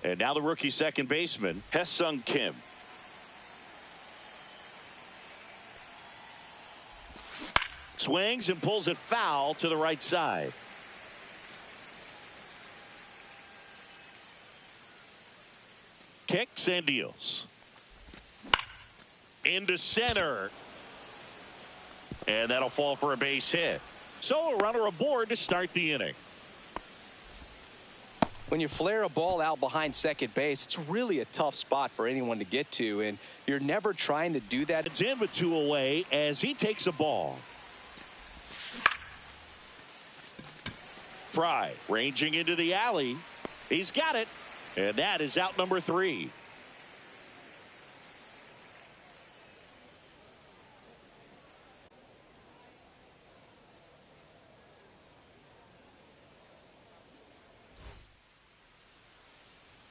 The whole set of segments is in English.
And now the rookie second baseman, Hae-Sung Kim. Swings and pulls it foul to the right side. Kicks and deals. Into center. And that'll fall for a base hit. So a runner aboard to start the inning. When you flare a ball out behind second base, it's really a tough spot for anyone to get to, and you're never trying to do that. It's in with 2 away as he takes a ball. Fry ranging into the alley. He's got it. And that is out number 3.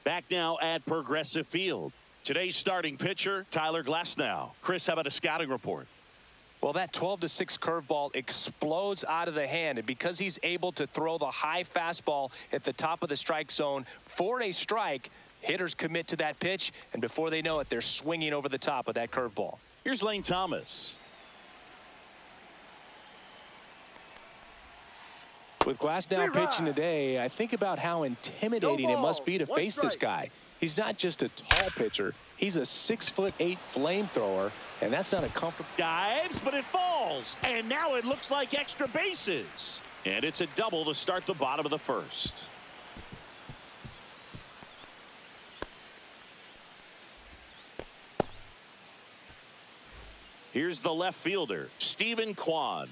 Back now at Progressive Field. Today's starting pitcher, Tyler Glasnow. Chris, how about a scouting report? Well, that 12-6 curveball explodes out of the hand, and because he's able to throw the high fastball at the top of the strike zone for a strike, hitters commit to that pitch, and before they know it, they're swinging over the top of that curveball. Here's Lane Thomas. With Glasnow pitching today, I think about how intimidating it must be to face this guy. He's not just a tall pitcher. He's a 6'8" flamethrower, and that's not a comfortable. Dives, but it falls. And now it looks like extra bases. And it's a double to start the bottom of the first. Here's the left fielder, Stephen Kwan.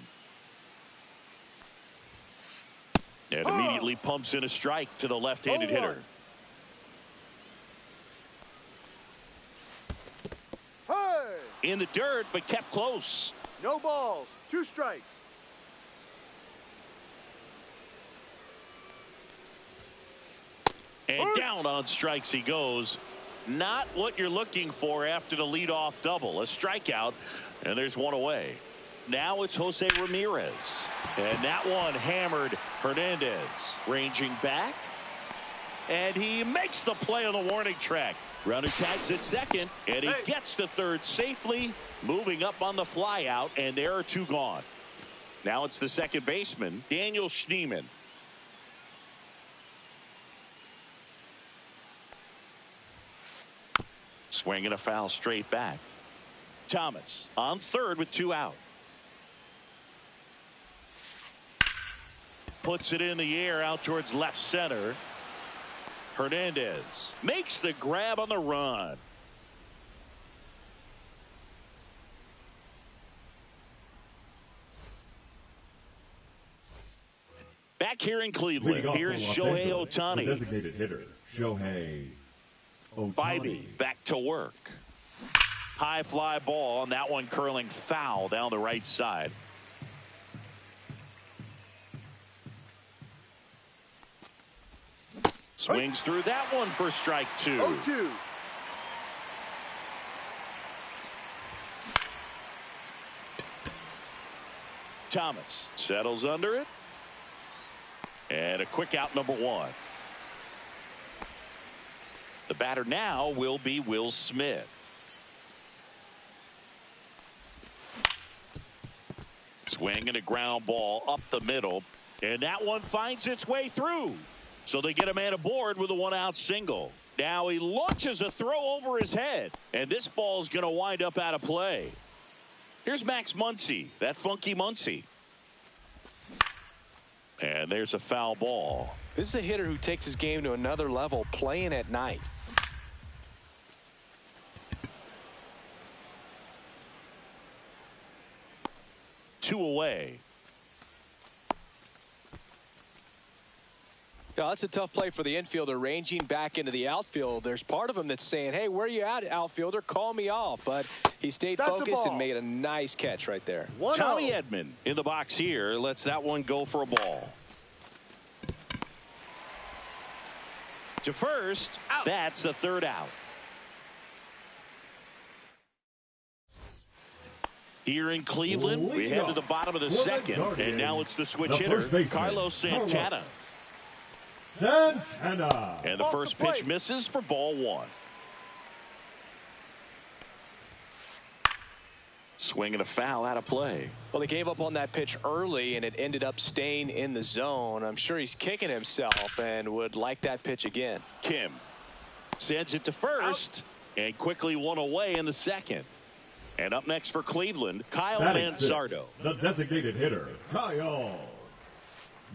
And immediately pumps in a strike to the left-handed hitter. In the dirt, but kept close. No balls, 2 strikes. And down on strikes he goes. Not what you're looking for after the leadoff double. A strikeout, and there's 1 away. Now it's Jose Ramirez. And that one hammered Hernandez. Ranging back. And he makes the play on the warning track. Runner tags at second. And he gets to third safely. Moving up on the fly out. And there are 2 gone. Now it's the second baseman, Daniel Schneemann. Swinging a foul straight back. Thomas on third with 2 out. Puts it in the air out towards left center. Hernandez makes the grab on the run. Back here in Cleveland, here's Shohei Ohtani. Designated hitter, Shohei Ohtani. Bybee back to work. High fly ball, and that one curling foul down the right side. Swings through that one for strike 2. 0-2. Thomas settles under it. And a quick out number 1. The batter now will be Will Smith. Swing and a ground ball up the middle. And that one finds its way through. So they get a man aboard with a 1-out single. Now he launches a throw over his head. And this ball is going to wind up out of play. Here's Max Muncy, that funky Muncy. And there's a foul ball. This is a hitter who takes his game to another level, playing at night. Two away. Yeah, that's a tough play for the infielder, ranging back into the outfield. There's part of him that's saying, hey, where are you at, outfielder? Call me off. But he stayed focused and made a nice catch right there. Tommy Edman in the box here lets that one go for a ball. To first, out. That's the 3rd out. Here in Cleveland, we head to the bottom of the 2nd, and now it's the switch hitter, Carlos Santana. Santana. And the Off first the plate. pitch misses for ball one. Swing and a foul out of play. Well, he gave up on that pitch early, and it ended up staying in the zone. I'm sure he's kicking himself and would like that pitch again. Kim sends it to first and quickly one away in the second. And up next for Cleveland, Kyle Batting sixth, Manzardo. the designated hitter, Kyle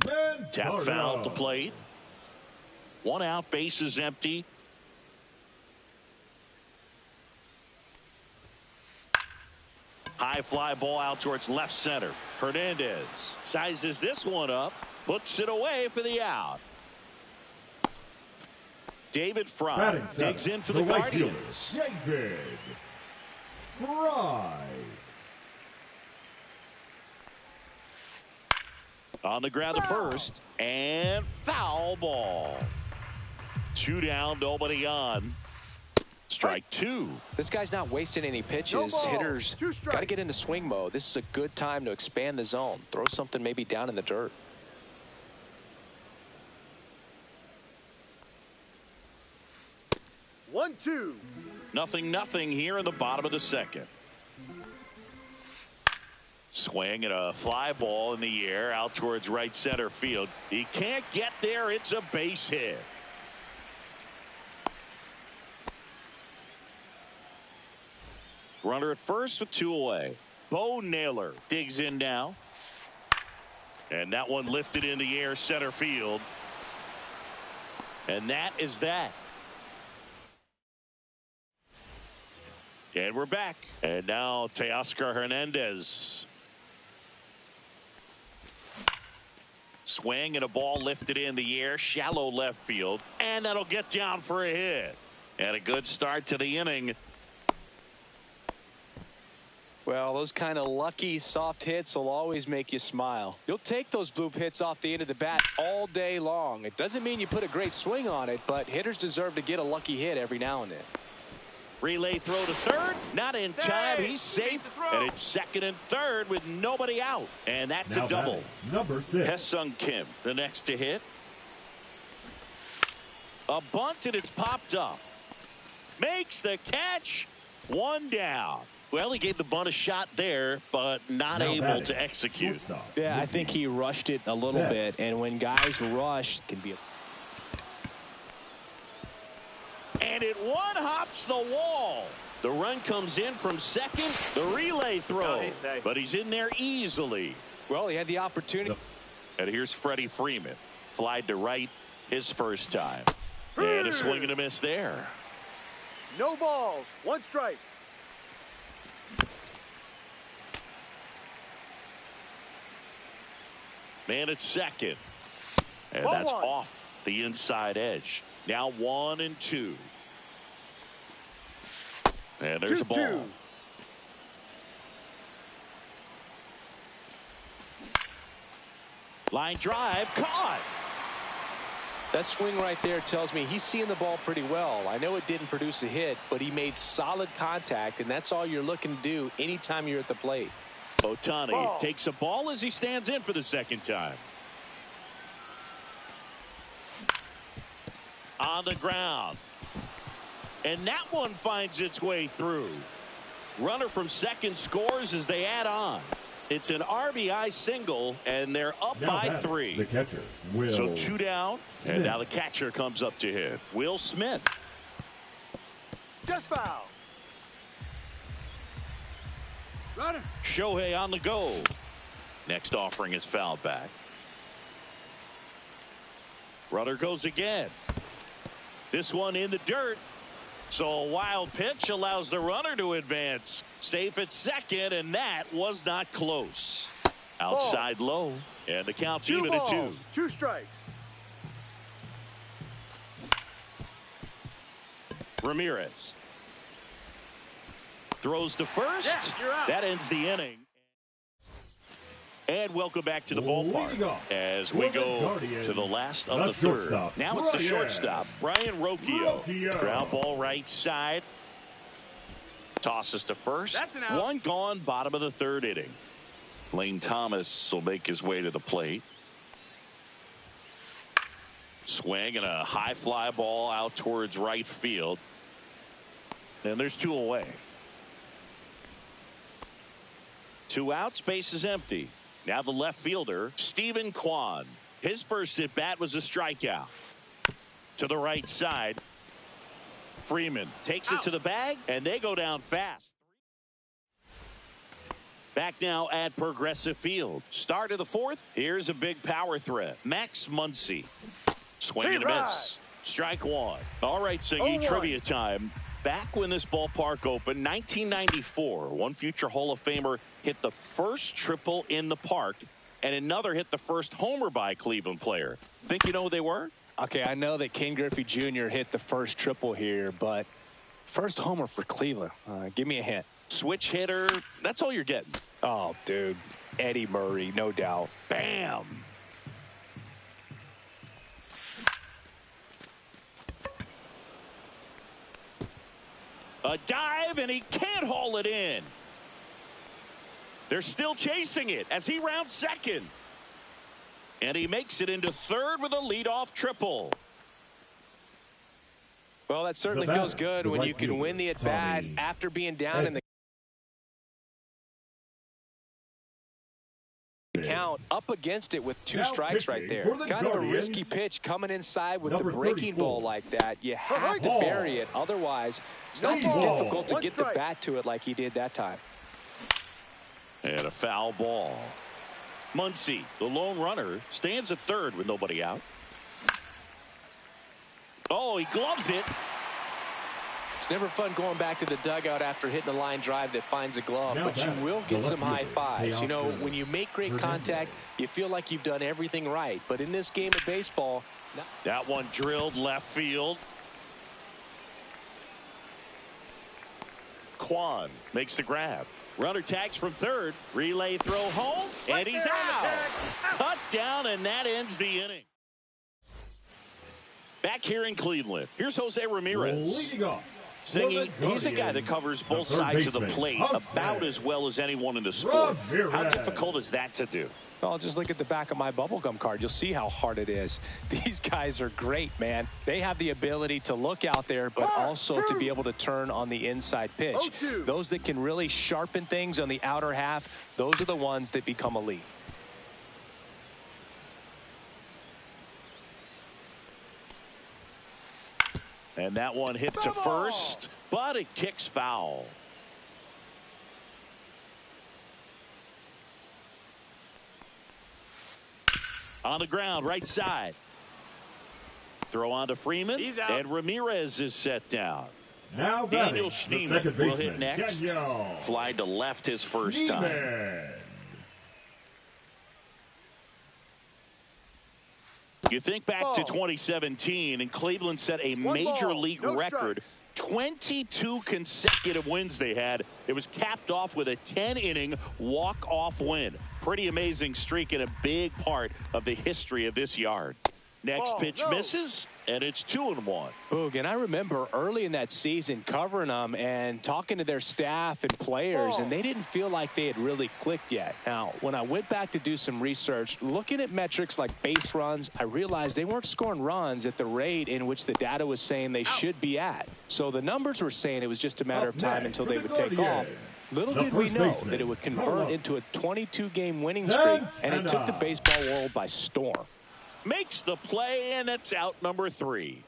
Manzardo. Tap foul at the plate. One out, bases empty. High fly ball out towards left center. Hernandez sizes this one up, puts it away for the out. David Fry Batting digs seventh, in for the right fielder, Guardians. David Fry. On the ground to first, and foul ball. 2 down, nobody on. Strike 2. This guy's not wasting any pitches. No ball. Hitters 2 strikes. got to get into swing mode. This is a good time to expand the zone. Throw something maybe down in the dirt. One, two. Nothing here in the bottom of the second. Swing and a fly ball in the air out towards right center field. He can't get there. It's a base hit. Runner at first with 2 away. Bo Naylor digs in now. And that one lifted in the air center field. And that is that. And we're back. And now Teoscar Hernandez. Swing and a ball lifted in the air, shallow left field, and that'll get down for a hit. And a good start to the inning. Well, those kind of lucky soft hits will always make you smile. You'll take those bloop hits off the end of the bat all day long. It doesn't mean you put a great swing on it, but hitters deserve to get a lucky hit every now and then. Relay throw to third, not in time. He's safe, the throw. and it's second and third with nobody out, and that's Now a double. batting, number 6. Hesung Kim, the next to hit. A bunt, and it's popped up. Makes the catch. 1 down. Well, he gave the bunt a shot there, but not Now able batting, to execute. shortstop, Yeah, I Ricky think he rushed it a little Betts. bit, and when guys rush, it can be a And it one hops the wall. The run comes in from second. The relay throw. No, he's safe. But he's in there easily. well, he had the opportunity. And here's Freddie Freeman. Flied to right his first time. And a swing and a miss there. No balls. 1 strike. Man at second. And Ball that's 1. off the inside edge. Now 1 and 2. And there's a ball. 2-2. Line drive caught. That swing right there tells me he's seeing the ball pretty well. I know it didn't produce a hit, but he made solid contact, and that's all you're looking to do anytime you're at the plate. Ohtani Ball. takes a ball as he stands in for the second time. On the ground. And that one finds its way through. Runner from second scores as they add on. It's an RBI single, and they're up Now by batting, 3. the catcher, Will So 2 down, and Smith. now the catcher comes up to hit. Will Smith. Just foul. Shohei on the go. Next offering is fouled back. Runner goes again. This one in the dirt. So a wild pitch allows the runner to advance. Safe at second, and that was not close. Outside low, and the count's 2 even balls. at 2. 2 strikes. Ramirez throws to first. Yeah, you're out. That ends the inning. And welcome back to the Leading ballpark off as we for the go Guardians, to the last of the the third. shortstop, Now it's the Brian shortstop, Brian Rocchio. Rocchio. Ground ball right side. Tosses to first. That's an out. 1 gone, bottom of the 3rd inning. Lane Thomas will make his way to the plate. Swing and a high fly ball out towards right field. And there's 2 away. 2 outs, base is empty. Now the left fielder, Stephen Kwan. His first at bat was a strikeout. To the right side. Freeman takes it to the bag, and they go down fast. Back now at Progressive Field. Start of the 4th. Here's a big power threat. Max Muncy. Swing and a miss. Strike 1. All right, Singy, trivia time. Back when this ballpark opened, 1994, one future Hall of Famer hit the first triple in the park, and another hit the first homer by a Cleveland player. Think you know who they were? Okay, I know that Ken Griffey Jr. hit the first triple here, but first homer for Cleveland. Give me a hint. Switch hitter. That's all you're getting. Oh, dude. Eddie Murray, no doubt. Bam. A dive, and he can't haul it in. They're still chasing it as he rounds second. And he makes it into third with a leadoff triple. Well, that certainly feels good when you can win the at-bat after being down in the count, up against it with 2 strikes right there. Kind of a risky pitch coming inside with the breaking ball like that. You have to bury it. Otherwise, it's not too difficult to get the bat to it like he did that time. And a foul ball. Muncy, the lone runner, stands at third with nobody out. Oh, he gloves it. It's never fun going back to the dugout after hitting a line drive that finds a glove, but you will get some high fives. You know, when you make great contact, you feel like you've done everything right. But in this game of baseball, that one drilled left field. Kwan makes the grab. Runner tags from third. Relay throw home, and he's out. Cut down, and that ends the inning. Back here in Cleveland, here's Jose Ramirez. Singing, he's a guy that covers both sides of the plate about as well as anyone in the sport. How difficult is that to do? Well, just look at the back of my bubblegum card. You'll see how hard it is. These guys are great, man. They have the ability to look out there, but also to be able to turn on the inside pitch. Those that can really sharpen things on the outer half, those are the ones that become elite. And that one hit to first, but it kicks foul. On the ground, right side. Throw on to Freeman, and Ramirez is set down. Now Daniel Schneemann will hit next. Fly to left his first time. You think back to 2017, and Cleveland set a major league record. 22 consecutive wins they had. It was capped off with a 10-inning walk-off win. Pretty amazing streak and a big part of the history of this yard. Next pitch misses, and it's 2-1. Boog, and I remember early in that season covering them and talking to their staff and players, and they didn't feel like they had really clicked yet. Now, when I went back to do some research, looking at metrics like base runs, I realized they weren't scoring runs at the rate in which the data was saying they should be at. So the numbers were saying it was just a matter of time until they would take off. Little did we know that it would convert into a 22-game winning streak, and it took the baseball world by storm. Makes the play, and it's out number 3.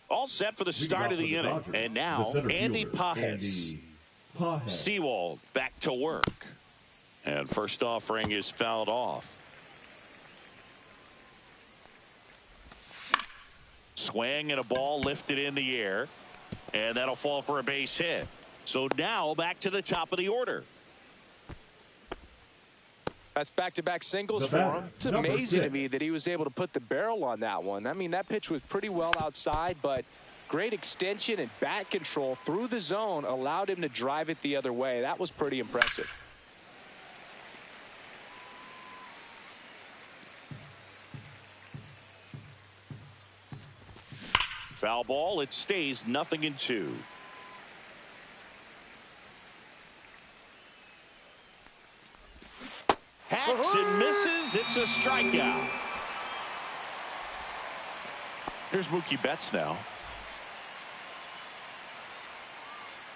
All set for the start of the inning. And now, Andy Pages. Sewald back to work. And first offering is fouled off. Swing and a ball lifted in the air, and that'll fall for a base hit. So now back to the top of the order. That's back-to-back singles for him. It's amazing to me that he was able to put the barrel on that one. I mean, that pitch was pretty well outside, but great extension and bat control through the zone allowed him to drive it the other way. That was pretty impressive. Foul ball. It stays 0-2. Hacks and misses. It's a strikeout. Here's Mookie Betts now.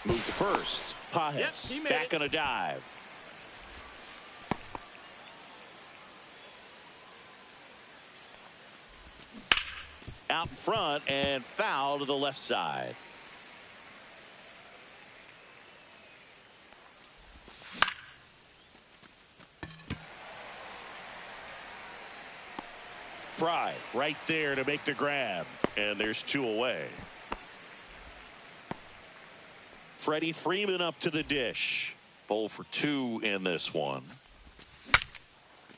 Move to first. Pages back on a dive. Out in front and foul to the left side. Fry right there to make the grab, and there's 2 away. Freddie Freeman up to the dish. 0 for 2 in this one.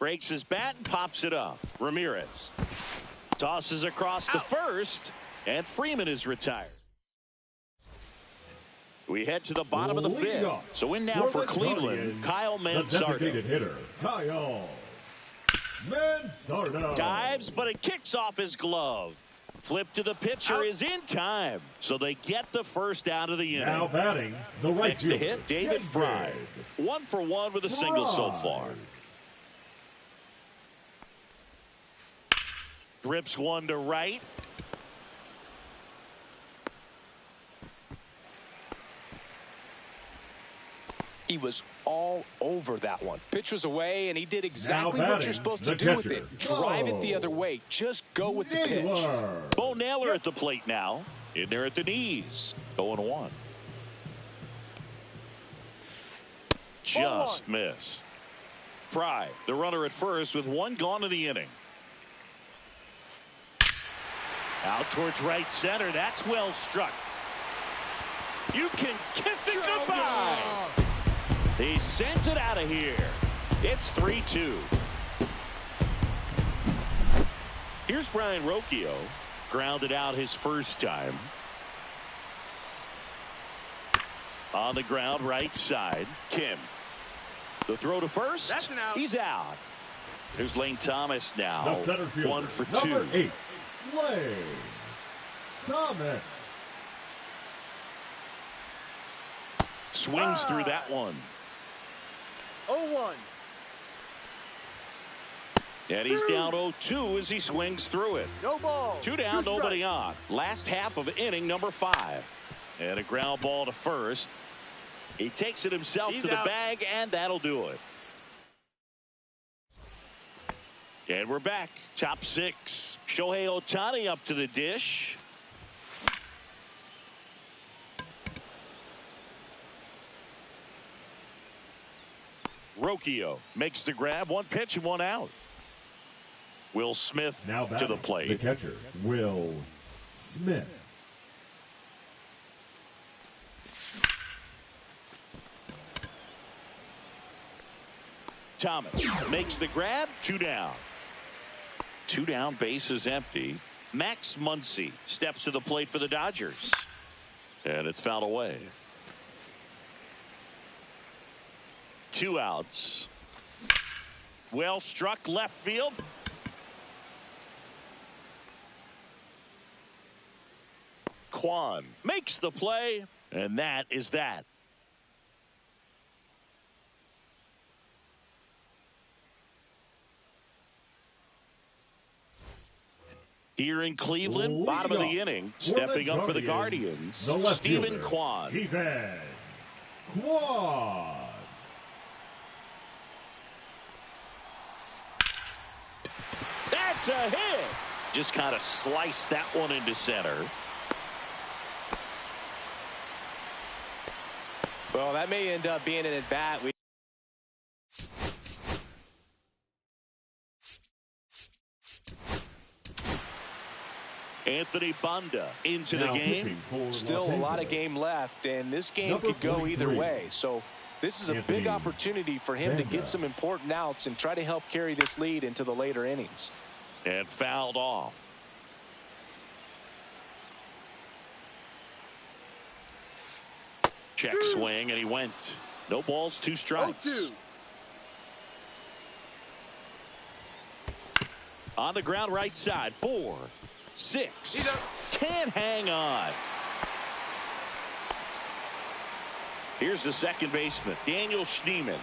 Breaks his bat and pops it up. Ramirez tosses across to first, and Freeman is retired. We head to the bottom of the 5th. So in now for Cleveland, Kyle Manzardo. The designated hitter, Kyle Manzardo. Dives, but it kicks off his glove. Flip to the pitcher is in time, so they get the first out of the inning. Now batting, the right Next to hit, David Fry. 1 for 1 with a single so far. Grips one to right. He was all over that one. Pitch was away, and he did exactly what you're supposed to do with it. Drive it the other way. Just go with the pitch. Bo Naylor at the plate now. In there at the knees. 0-1. Just missed. Fry, the runner at first with 1 gone in the inning. Out towards right center. That's well struck. You can kiss it goodbye. He sends it out of here. It's 3-2. Here's Brian Rocchio. Grounded out his first time. On the ground, right side. Kim. The throw to first. That's an out. He's out. There's Lane Thomas now. The center fielder, 1 for 2. number 8, Lane Thomas. Swings through that one. 0-1. And he's down 0-2 as he swings through it. No ball. 2 down, 2 nobody strike. on. Last half of inning number 5. And a ground ball to first. He takes it himself He's to the out. bag, and that'll do it. And we're back. Top 6. Shohei Ohtani up to the dish. Rocchio makes the grab. 1 pitch and 1 out. Will Smith Now to batting, the plate. the catcher, Will Smith. Thomas makes the grab. 2 down. 2 down, base is empty. Max Muncy steps to the plate for the Dodgers. And it's fouled away. 2 outs. Well struck left field. Kwan makes the play, and that is that. Here in Cleveland, bottom of the inning, stepping up for the Guardians, the left Stephen fielder, Kwan. Stephen Kwan. That's a hit. Just kind of sliced that one into center. Well, that may end up being an at-bat. Anthony Banda into the Now game. pitching for Still Los a lot of Angeles. game left, and this game Number could go either 43. way. So this is a Anthony big opportunity for him to Banda. get some important outs and try to help carry this lead into the later innings. And fouled off. Check swing, and he went. No balls, 2 strikes. 0-2. On the ground right side. 4. 6. Can't hang on. Here's the second baseman, Daniel Schneemann.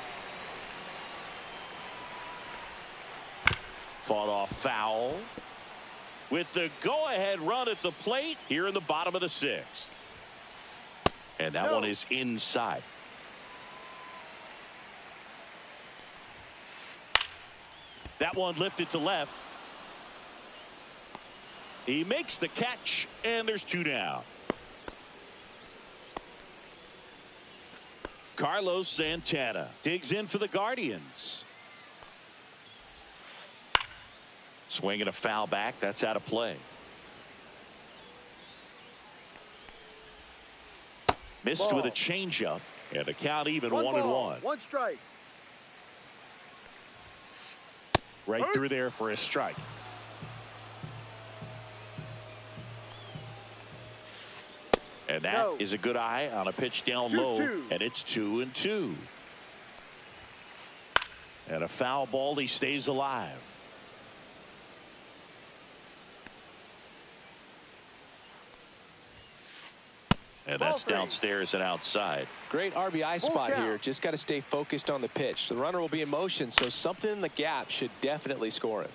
Fought off foul. With the go-ahead run at the plate here in the bottom of the 6th. And that one is inside. That one lifted to left. He makes the catch, and there's 2 down. Carlos Santana digs in for the Guardians. Swinging a foul back. That's out of play. Missed with a changeup, and the count even 1-1. 1 strike. Right through there for a strike. And that is a good eye on a pitch down low, and it's 2-2. And a foul ball. He stays alive. And that's downstairs and outside. Great RBI spot here. Just got to stay focused on the pitch. The runner will be in motion, so something in the gap should definitely score it.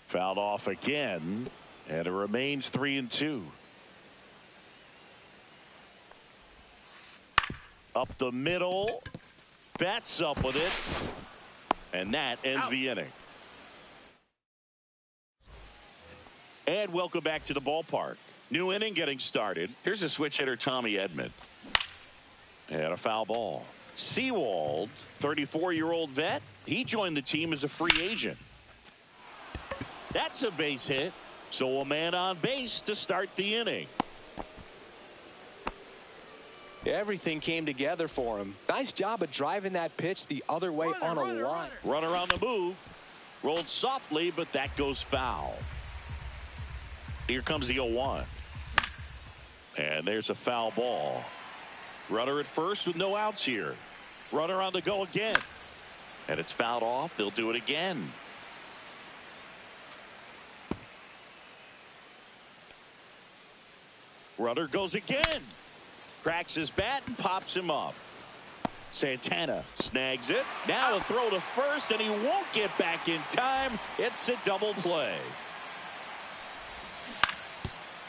Fouled off again, and it remains 3-2. Up the middle. Bats up with it. And that ends the inning. And welcome back to the ballpark. New inning getting started. Here's a switch hitter, Tommy Edman. And a foul ball. Sewald, 34-year-old vet. He joined the team as a free agent. That's a base hit. So a man on base to start the inning. Everything came together for him. Nice job of driving that pitch the other way on a line. Runner on the move. Rolled softly, but that goes foul. Here comes the 0-1. And there's a foul ball. Runner at first with no outs here. Runner on the go again. And it's fouled off. They'll do it again. Runner goes again. Cracks his bat and pops him up. Santana snags it. Now a throw to first, and he won't get back in time. It's a double play.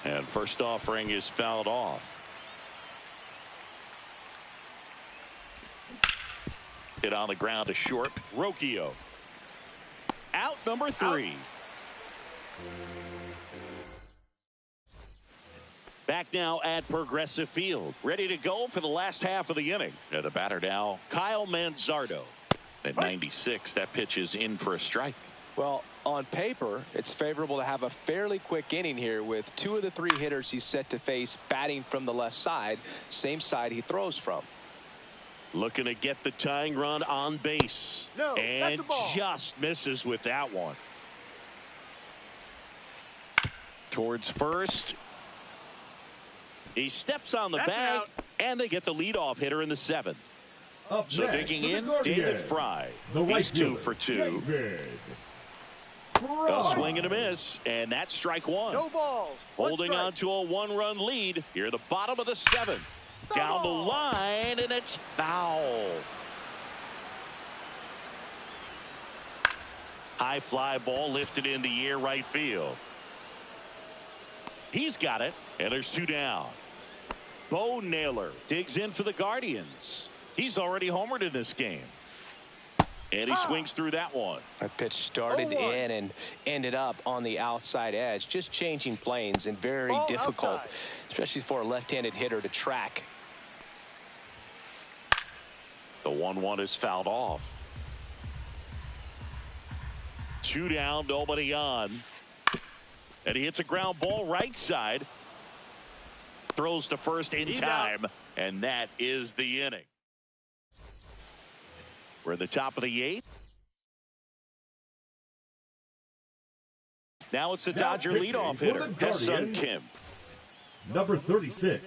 And first offering is fouled off. Hit on the ground to short. Rocchio. Out number 3. Back now at Progressive Field. Ready to go for the last half of the inning. And the batter now, Kyle Manzardo. At 96, that pitch is in for a strike. Well, on paper, it's favorable to have a fairly quick inning here with 2 of the 3 hitters he's set to face batting from the left side, same side he throws from. Looking to get the tying run on base. And just misses with that one. Towards first. He steps on the bag, and they get the leadoff hitter in the 7th. So digging in, David Fry. He's 2 for 2. A swing and a miss, and that's strike 1. No balls. Holding on to a 1-run lead here at the bottom of the 7th. Down the line, and it's foul. High fly ball lifted in the air right field. He's got it, and there's 2 down. Bo Naylor digs in for the Guardians. He's already homered in this game. And he swings through that one. That pitch started in and ended up on the outside edge. Just changing planes and very difficult, especially for a left-handed hitter to track. The 1-1 is fouled off. 2 down, nobody on. And he hits a ground ball right side. Throws to first in time. And that is the inning. We're at the top of the 8th. Now it's the Dodger leadoff hitter, Ha-Seong Kim. Number 36,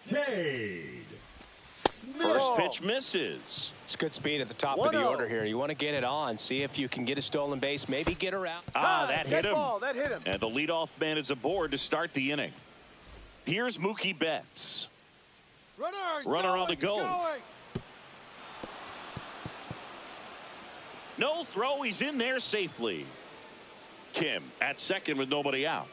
Cade First pitch misses. It's good speed at the top of the order here. You want to get it on, see if you can get a stolen base, maybe get around. That hit him. That hit him. And the leadoff man is aboard to start the inning. Here's Mookie Betts. Runner on the go. No throw. He's in there safely. Kim at second with nobody out.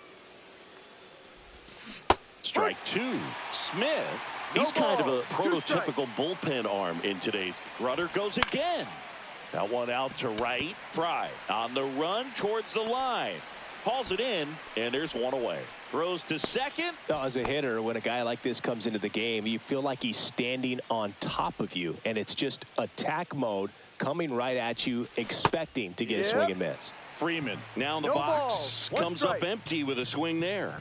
Strike two. Smith. He's kind of a prototypical bullpen arm in today's. Runner goes again. That one out to right. Fry on the run towards the line. Hauls it in, and there's one away. Throws to second. As a hitter, when a guy like this comes into the game, you feel like he's standing on top of you, and it's just attack mode coming right at you, expecting to get a swing and miss. Freeman now in the box. Comes up empty with a swing there.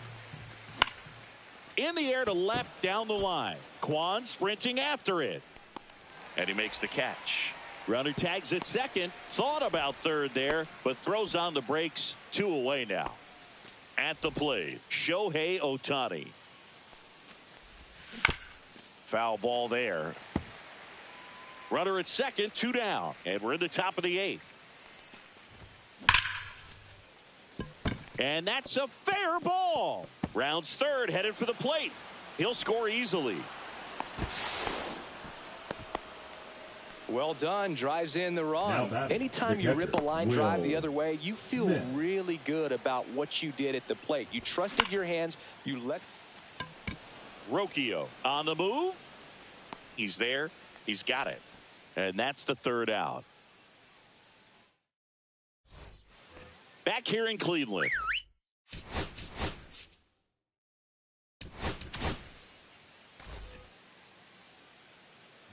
In the air to left down the line. Kwan sprinting after it. And he makes the catch. Runner tags at second. Thought about third there, but throws on the brakes. 2 away now. At the plate, Shohei Ohtani. Foul ball there. Runner at second, 2 down. And we're in the top of the 8th. And that's a fair ball. Rounds third, headed for the plate. He'll score easily. Well done. Drives in the run. Anytime you rip a line drive the other way, you feel really good about what you did at the plate. You trusted your hands. You let. Rocchio on the move. He's there. He's got it. And that's the 3rd out. Back here in Cleveland.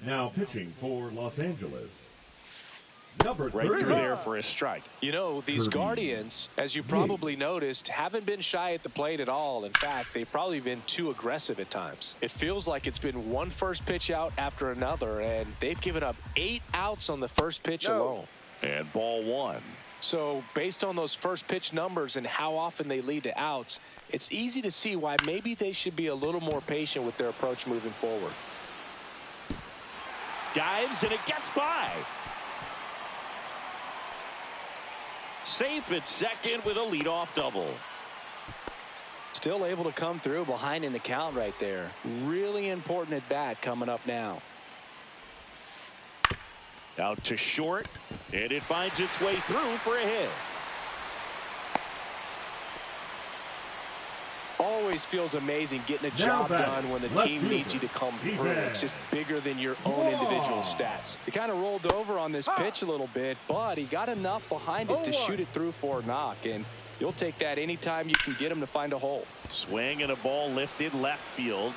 Now pitching for Los Angeles. Number right 3. through there for a strike. You know, these Guardians, as you probably noticed, haven't been shy at the plate at all. In fact, they've probably been too aggressive at times. It feels like it's been one first pitch out after another, and they've given up 8 outs on the first pitch alone. And ball 1. So based on those first pitch numbers and how often they lead to outs, it's easy to see why maybe they should be a little more patient with their approach moving forward. Dives and it gets by. Safe at second with a leadoff double. Still able to come through behind in the count right there. Really important at bat coming up now. Out to short, and it finds its way through for a hit. Always feels amazing getting a job done when the team needs you to come through. It's just bigger than your own individual stats. He kind of rolled over on this pitch a little bit, but he got enough behind it to shoot it through for a knock, and you'll take that anytime you can get him to find a hole. Swing and a ball lifted left field.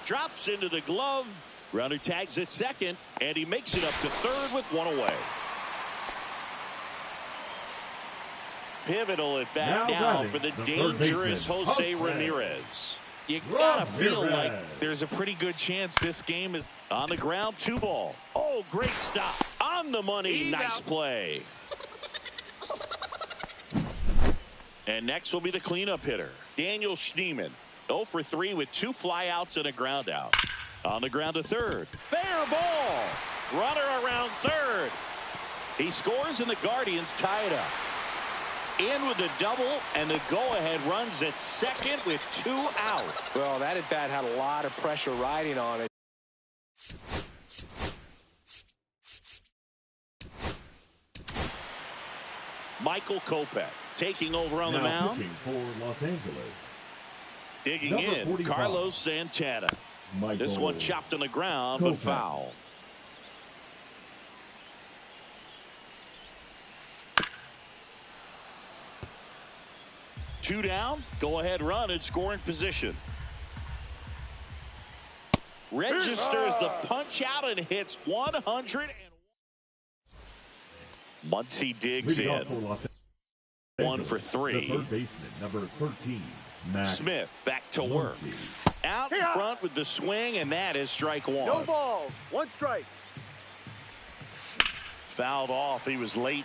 Drops into the glove. Runner tags at second, and he makes it up to third with 1 away. Pivotal at bat now for the dangerous Jose Ramirez. You gotta feel like there's a pretty good chance this game is on the ground. 2 ball. Oh, great stop on the money. Nice play. And next will be the cleanup hitter, Daniel Schneemann. 0 for 3 with 2 flyouts and a ground out. On the ground to third. Fair ball. Runner around third. He scores and the Guardians tie it up. In with the double, and the go-ahead runs at second with 2 out. Well, that at bat had a lot of pressure riding on it. Michael Kopech taking over on the mound. Pitching for Los Angeles. Digging Number in, 45. Carlos Santana. Michael This one chopped on the ground, but Kopech. foul. Two down, go ahead run in scoring position. Registers the punch out and hits 100. Muncy digs Leading in. off for Los 1 for Angeles, 3. The third baseman, number 13, Max Smith back to work. Muncy. Out in front with the swing, and that is strike 1. No balls. 1 strike. Fouled off. He was late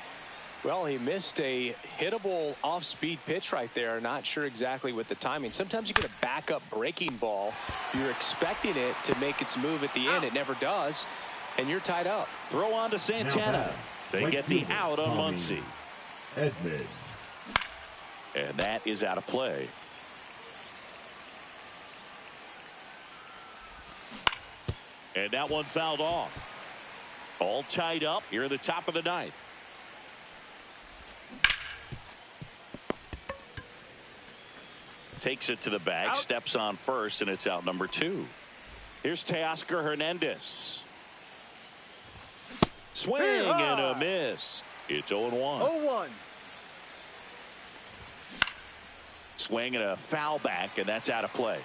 Well, he missed a hittable off-speed pitch right there. Not sure exactly with the timing. Sometimes you get a backup breaking ball. You're expecting it to make its move at the end. It never does, and you're tied up. Throw on to Santana. They get the out on Muncy. Edman. And that is out of play. And that one fouled off. All tied up here at the top of the ninth. Takes it to the bag, steps on first, and it's out number 2. Here's Teoscar Hernandez. Swing and a miss. It's 0-1. 0-1. Swing and a foul back, and that's out of play.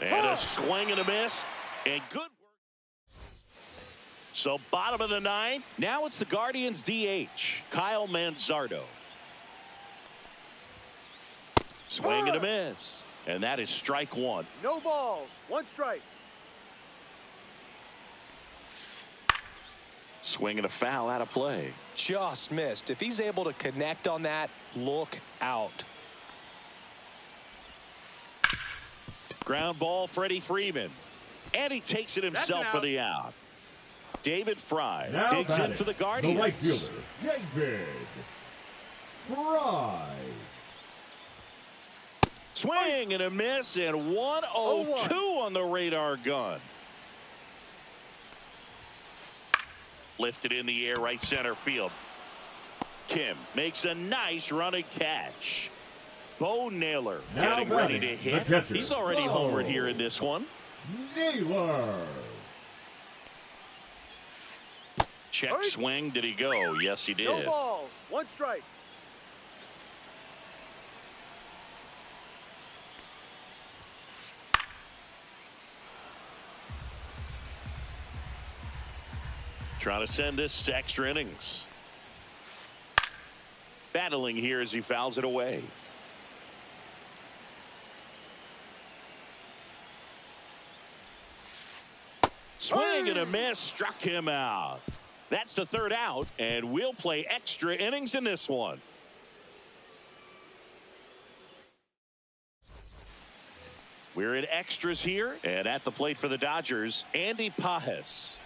And a swing and a miss, and good work. So bottom of the ninth. Now it's the Guardians DH, Kyle Manzardo. Swing and a miss, and that is strike 1. No balls. 1 strike. Swing and a foul out of play. Just missed. If he's able to connect on that, look out. Ground ball, Freddie Freeman. And he takes it himself for the out. David Fry Now digs in batting, for the the Guardians. right fielder, David Fry. Swing and a miss, and 1-0-2 on the radar gun. Lifted in the air, right center field. Kim makes a nice running catch. Bo Naylor getting ready to hit. He's already homered here in this one. Naylor. Check swing. Did he go? Yes, he did. No balls. 1 strike. Trying to send this to extra innings. Battling here as he fouls it away. Swing and a miss, struck him out. That's the 3rd out, and we'll play extra innings in this one. We're in extras here, and at the plate for the Dodgers, Andy Pages.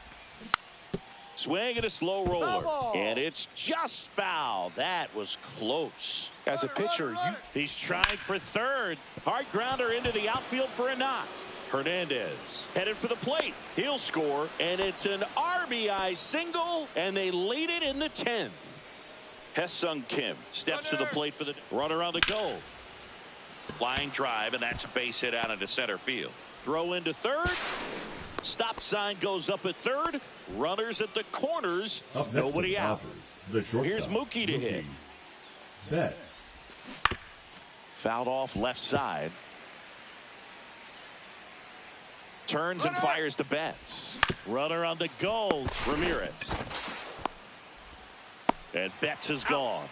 Swing and a slow roller, and it's just foul. That was close. As a pitcher, he's trying for 3rd. Hard grounder into the outfield for a knock. Hernandez headed for the plate. He'll score, and it's an RBI single, and they lead it in the 10th. Hesung Kim steps to the plate for the runner on the go. Flying drive, and that's a base hit out into center field. Throw into 3rd. Stop sign goes up at 3rd. Runners at the corners. Nobody out. Here's Mookie to hit. Betts. Fouled off left side. Turns and fires to Betts. Runner on the go. Ramirez. And Betts is gone.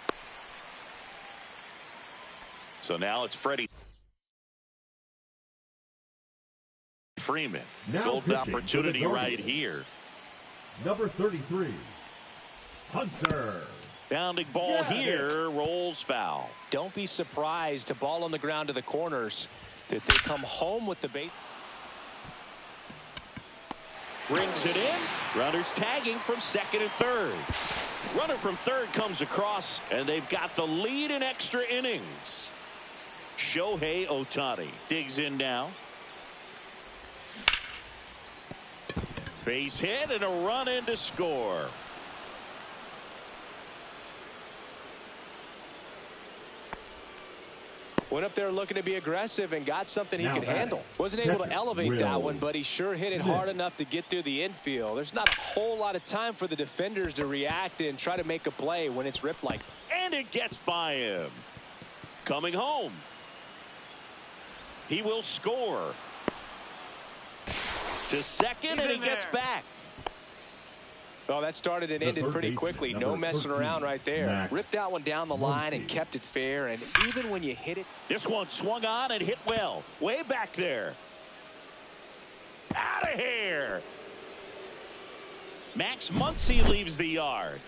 So now it's Freddie Freeman. Golden opportunity right here. Number 33, Hunter. Bounding ball here, rolls foul. don't be surprised, a ball on the ground to the corners, that they come home with the base. Brings it in. Runners tagging from 2nd and 3rd. Runner from 3rd comes across, and they've got the lead in extra innings. Shohei Ohtani digs in now. Base hit and a run in to score. Went up there looking to be aggressive and got something he could handle. Wasn't able to elevate that one, but he sure hit it hard enough to get through the infield. There's not a whole lot of time for the defenders to react and try to make a play when it's ripped like that. And it gets by him. Coming home. He will score. To 2nd, and he gets back. Well, that started and ended pretty quickly. No messing around right there. Ripped that one down the line and kept it fair. And even when you hit it. This one swung on and hit well. Way back there. Out of here. Max Muncy leaves the yard.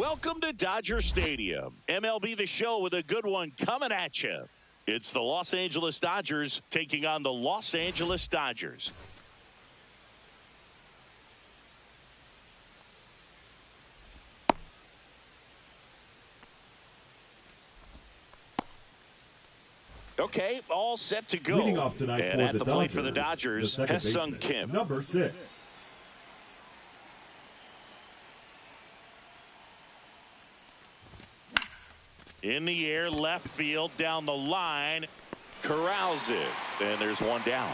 Welcome to Dodger Stadium. MLB The Show with a good one coming at you. It's the Los Angeles Dodgers taking on the Los Angeles Dodgers. Okay, all set to go. Leading off tonight and for at the the plate for the Dodgers, second Ha-Seong baseman, Kim. number 6. In the air, left field, down the line. Corrals it. And there's one down.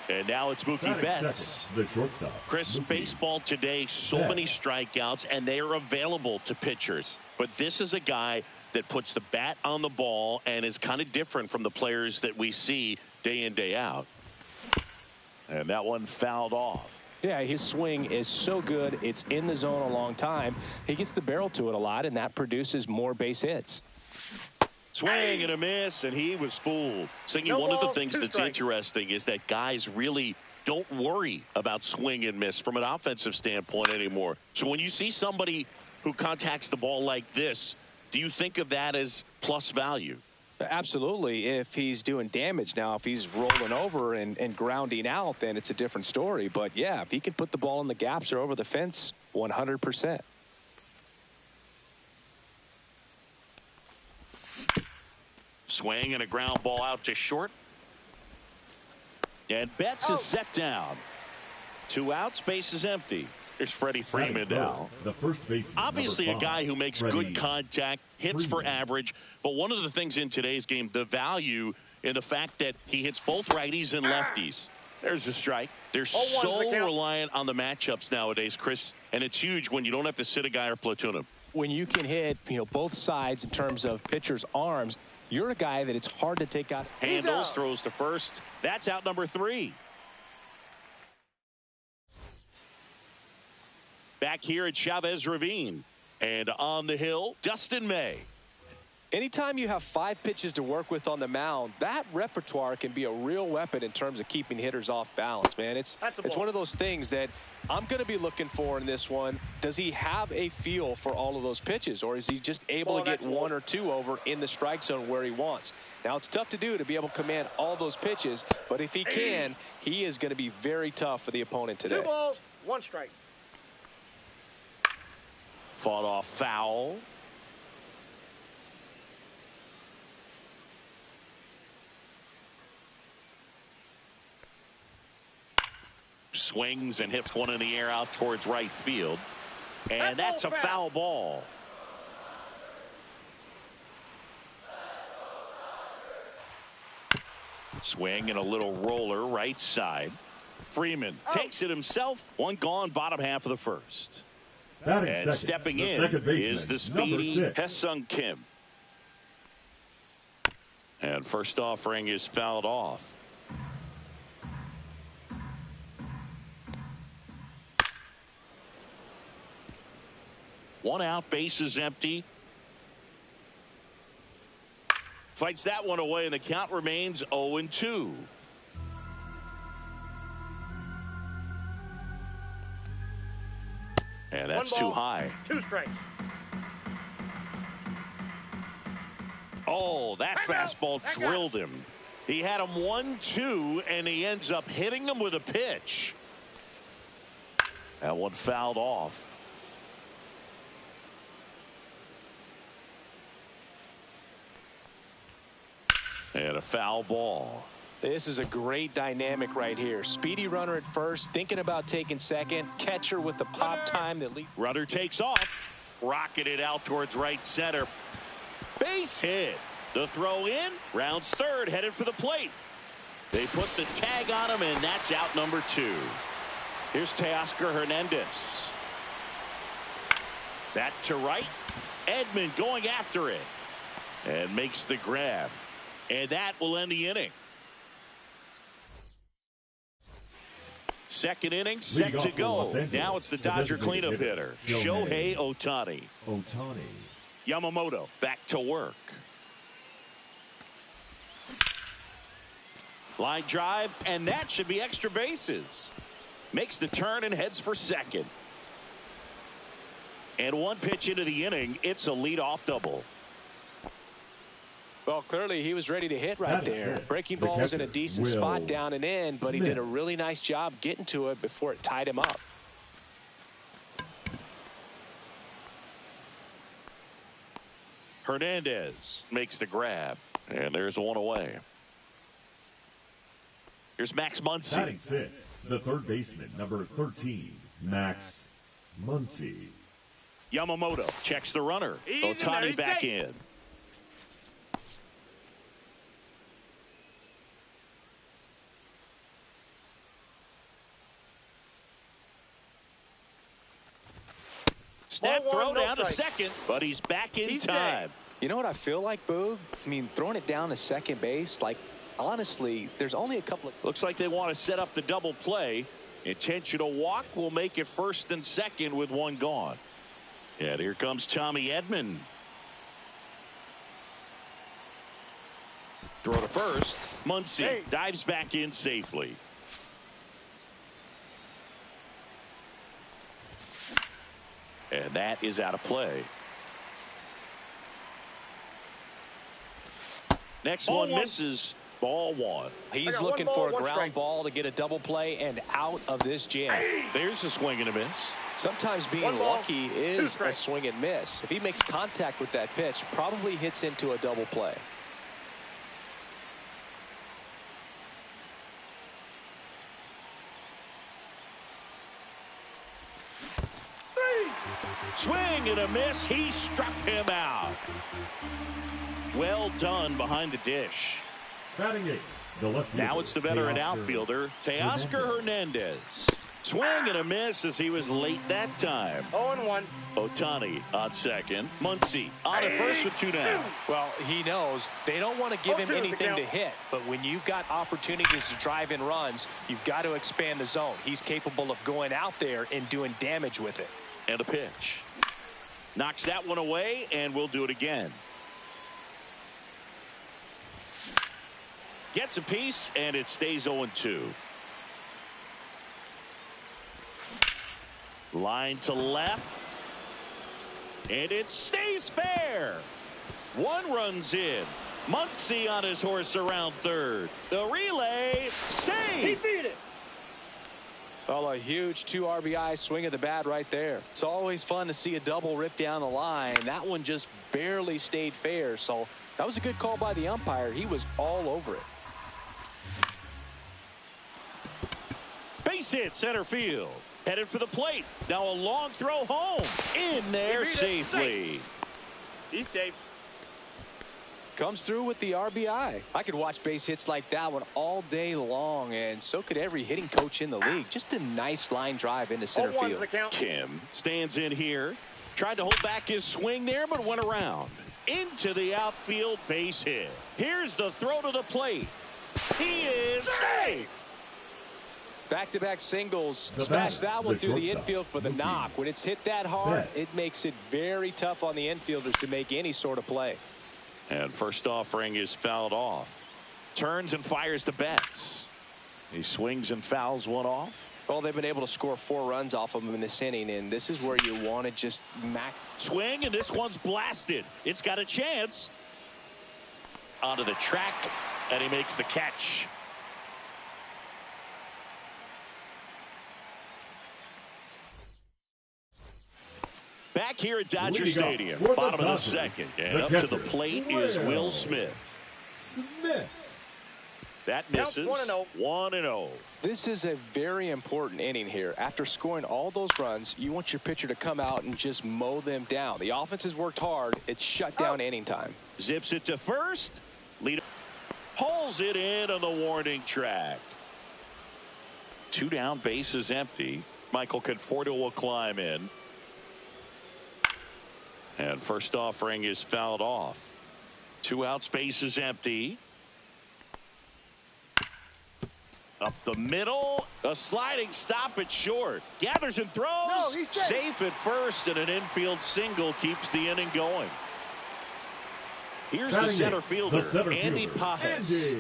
And now it's Mookie Betts. Second, the shortstop. Chris, Mookie baseball today, so Betts. many strikeouts, and they are available to pitchers. But this is a guy that puts the bat on the ball and is kind of different from the players that we see day in, day out. And that one fouled off. Yeah, his swing is so good. It's in the zone a long time. He gets the barrel to it a lot, and that produces more base hits. Swing and a miss, and he was fooled. Singy, one of the things that's interesting is that guys really don't worry about swing and miss from an offensive standpoint anymore. So when you see somebody who contacts the ball like this, do you think of that as plus value? Absolutely, if he's doing damage. Now, if he's rolling over and grounding out, then it's a different story. But, yeah, if he can put the ball in the gaps or over the fence, 100%. Swing and a ground ball out to short. And Betts is set down. 2 outs, base is empty. There's Freddie Freeman now. The first baseman, obviously a guy who makes Freddie good contact, hits for average. But one of the things in today's game, the value in the fact that he hits both righties and lefties. There's a strike. They're so reliant on the matchups nowadays, Chris. And it's huge when you don't have to sit a guy or platoon him. When you can hit, both sides in terms of pitchers' arms, you're a guy that it's hard to take out. Handles, throws to first. That's out number 3. Back here at Chavez Ravine. And on the hill, Dustin May. Anytime you have 5 pitches to work with on the mound, that repertoire can be a real weapon in terms of keeping hitters off balance, man. It's one of those things that I'm going to be looking for in this one. Does he have a feel for all of those pitches, or is he just able to get 1 or 2 over in the strike zone where he wants? Now, it's tough to do to be able to command all those pitches, but if he can, he is going to be very tough for the opponent today. 2 balls, 1 strike. Fought off foul. Swings and hits one in the air out towards right field. And that's a foul ball. Swing and a little roller right side. Freeman takes it himself. 1 gone, bottom half of the first. And stepping in is the speedy Ha-Seong Kim. And first offering is fouled off. One out, base is empty. Fights that one away, and the count remains 0-2. And that's too high. 2 strikes. Oh, that fastball drilled him. He had him 1-2, and he ends up hitting him with a pitch. That one fouled off. And a foul ball. This is a great dynamic right here. Speedy runner at first, thinking about taking second. Catcher with the pop time that leads. Runner takes off. Rocketed out towards right center. Base hit. The throw in. Rounds third. Headed for the plate. They put the tag on him, and that's out number 2. Here's Teoscar Hernandez. That to right. Edman going after it. And makes the grab. And that will end the inning. Second inning set to go. Now it's the Dodger cleanup hitter, Shohei Ohtani. Yamamoto back to work. Line drive, and that should be extra bases. Makes the turn and heads for second. And one pitch into the inning, it's a leadoff double. Well, clearly he was ready to hit right there. Breaking ball was in a decent spot down and in, but he did a really nice job getting to it before it tied him up. Hernandez makes the grab, and there's one away. Here's Max Muncy. Batting sixth, the third baseman, number 13, Max Muncy. Yamamoto checks the runner. Ohtani back in. Snap throw down to second, but he's back in time. You know what I feel like, Boog? I mean, throwing it down to second base, like, honestly, there's only a couple of... Looks like they want to set up the double play. Intentional walk will make it first and second with one gone. And here comes Tommy Edman. Throw to first. Muncy dives back in safely. And that is out of play. Next one misses. Ball one. He's looking for a ground ball to get a double play and out of this jam. There's a swing and a miss. Sometimes being lucky is a swing and miss. If he makes contact with that pitch, probably hits into a double play. Swing and a miss. He struck him out. Well done behind the dish. Batting eighth, the left fielder. Now it's the veteran outfielder, Teoscar Hernandez. Swing and a miss as he was late that time. 0-1. Ohtani on second. Muncy on at first with two down. Well, he knows they don't want to give him anything to hit, but when you've got opportunities to drive in runs, you've got to expand the zone. He's capable of going out there and doing damage with it. And a pitch. Knocks that one away, and we'll do it again. Gets a piece, and it stays 0-2. Line to left. And it stays fair. One runs in. Muncy on his horse around third. The relay, safe. He beat it. Well, a huge 2 RBI swing of the bat right there. It's always fun to see a double rip down the line. That one just barely stayed fair, so that was a good call by the umpire. He was all over it. Base hit center field. Headed for the plate. Now a long throw home. In there safely. He's safe. Comes through with the RBI. I could watch base hits like that one all day long, and so could every hitting coach in the league. Just a nice line drive into center field. Kim stands in here. Tried to hold back his swing there, but went around. Into the outfield, base hit. Here's the throw to the plate. He is safe. Back-to-back singles. Smash that one through the infield for the knock. When it's hit that hard, it makes it very tough on the infielders to make any sort of play. And first offering is fouled off. Turns and fires to Betts. He swings and fouls one off. Well, they've been able to score 4 runs off of him in this inning, and this is where you want to just swing, and this one's blasted. It's got a chance. Onto the track, and he makes the catch. Back here at Dodger Stadium, bottom of the second, and up to the plate is Will Smith. That misses. 1-0. This is a very important inning here. After scoring all those runs, you want your pitcher to come out and just mow them down. The offense has worked hard. It's shut down inning time. Zips it to first. Lead pulls it in on the warning track. 2 down, base is empty. Michael Conforto will climb in. And first offering is fouled off. 2 outs, base is empty. Up the middle, a sliding stop at short. Gathers and throws. No, he's safe at first, and an infield single keeps the inning going. Here's the center fielder, Andy Pages.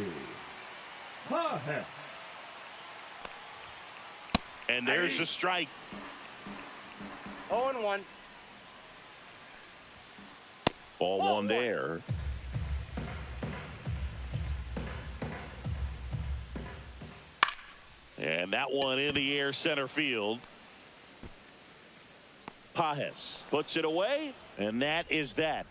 And there's a strike. 0-1. Ball one there. And that one in the air center field. Pages puts it away, and that is that.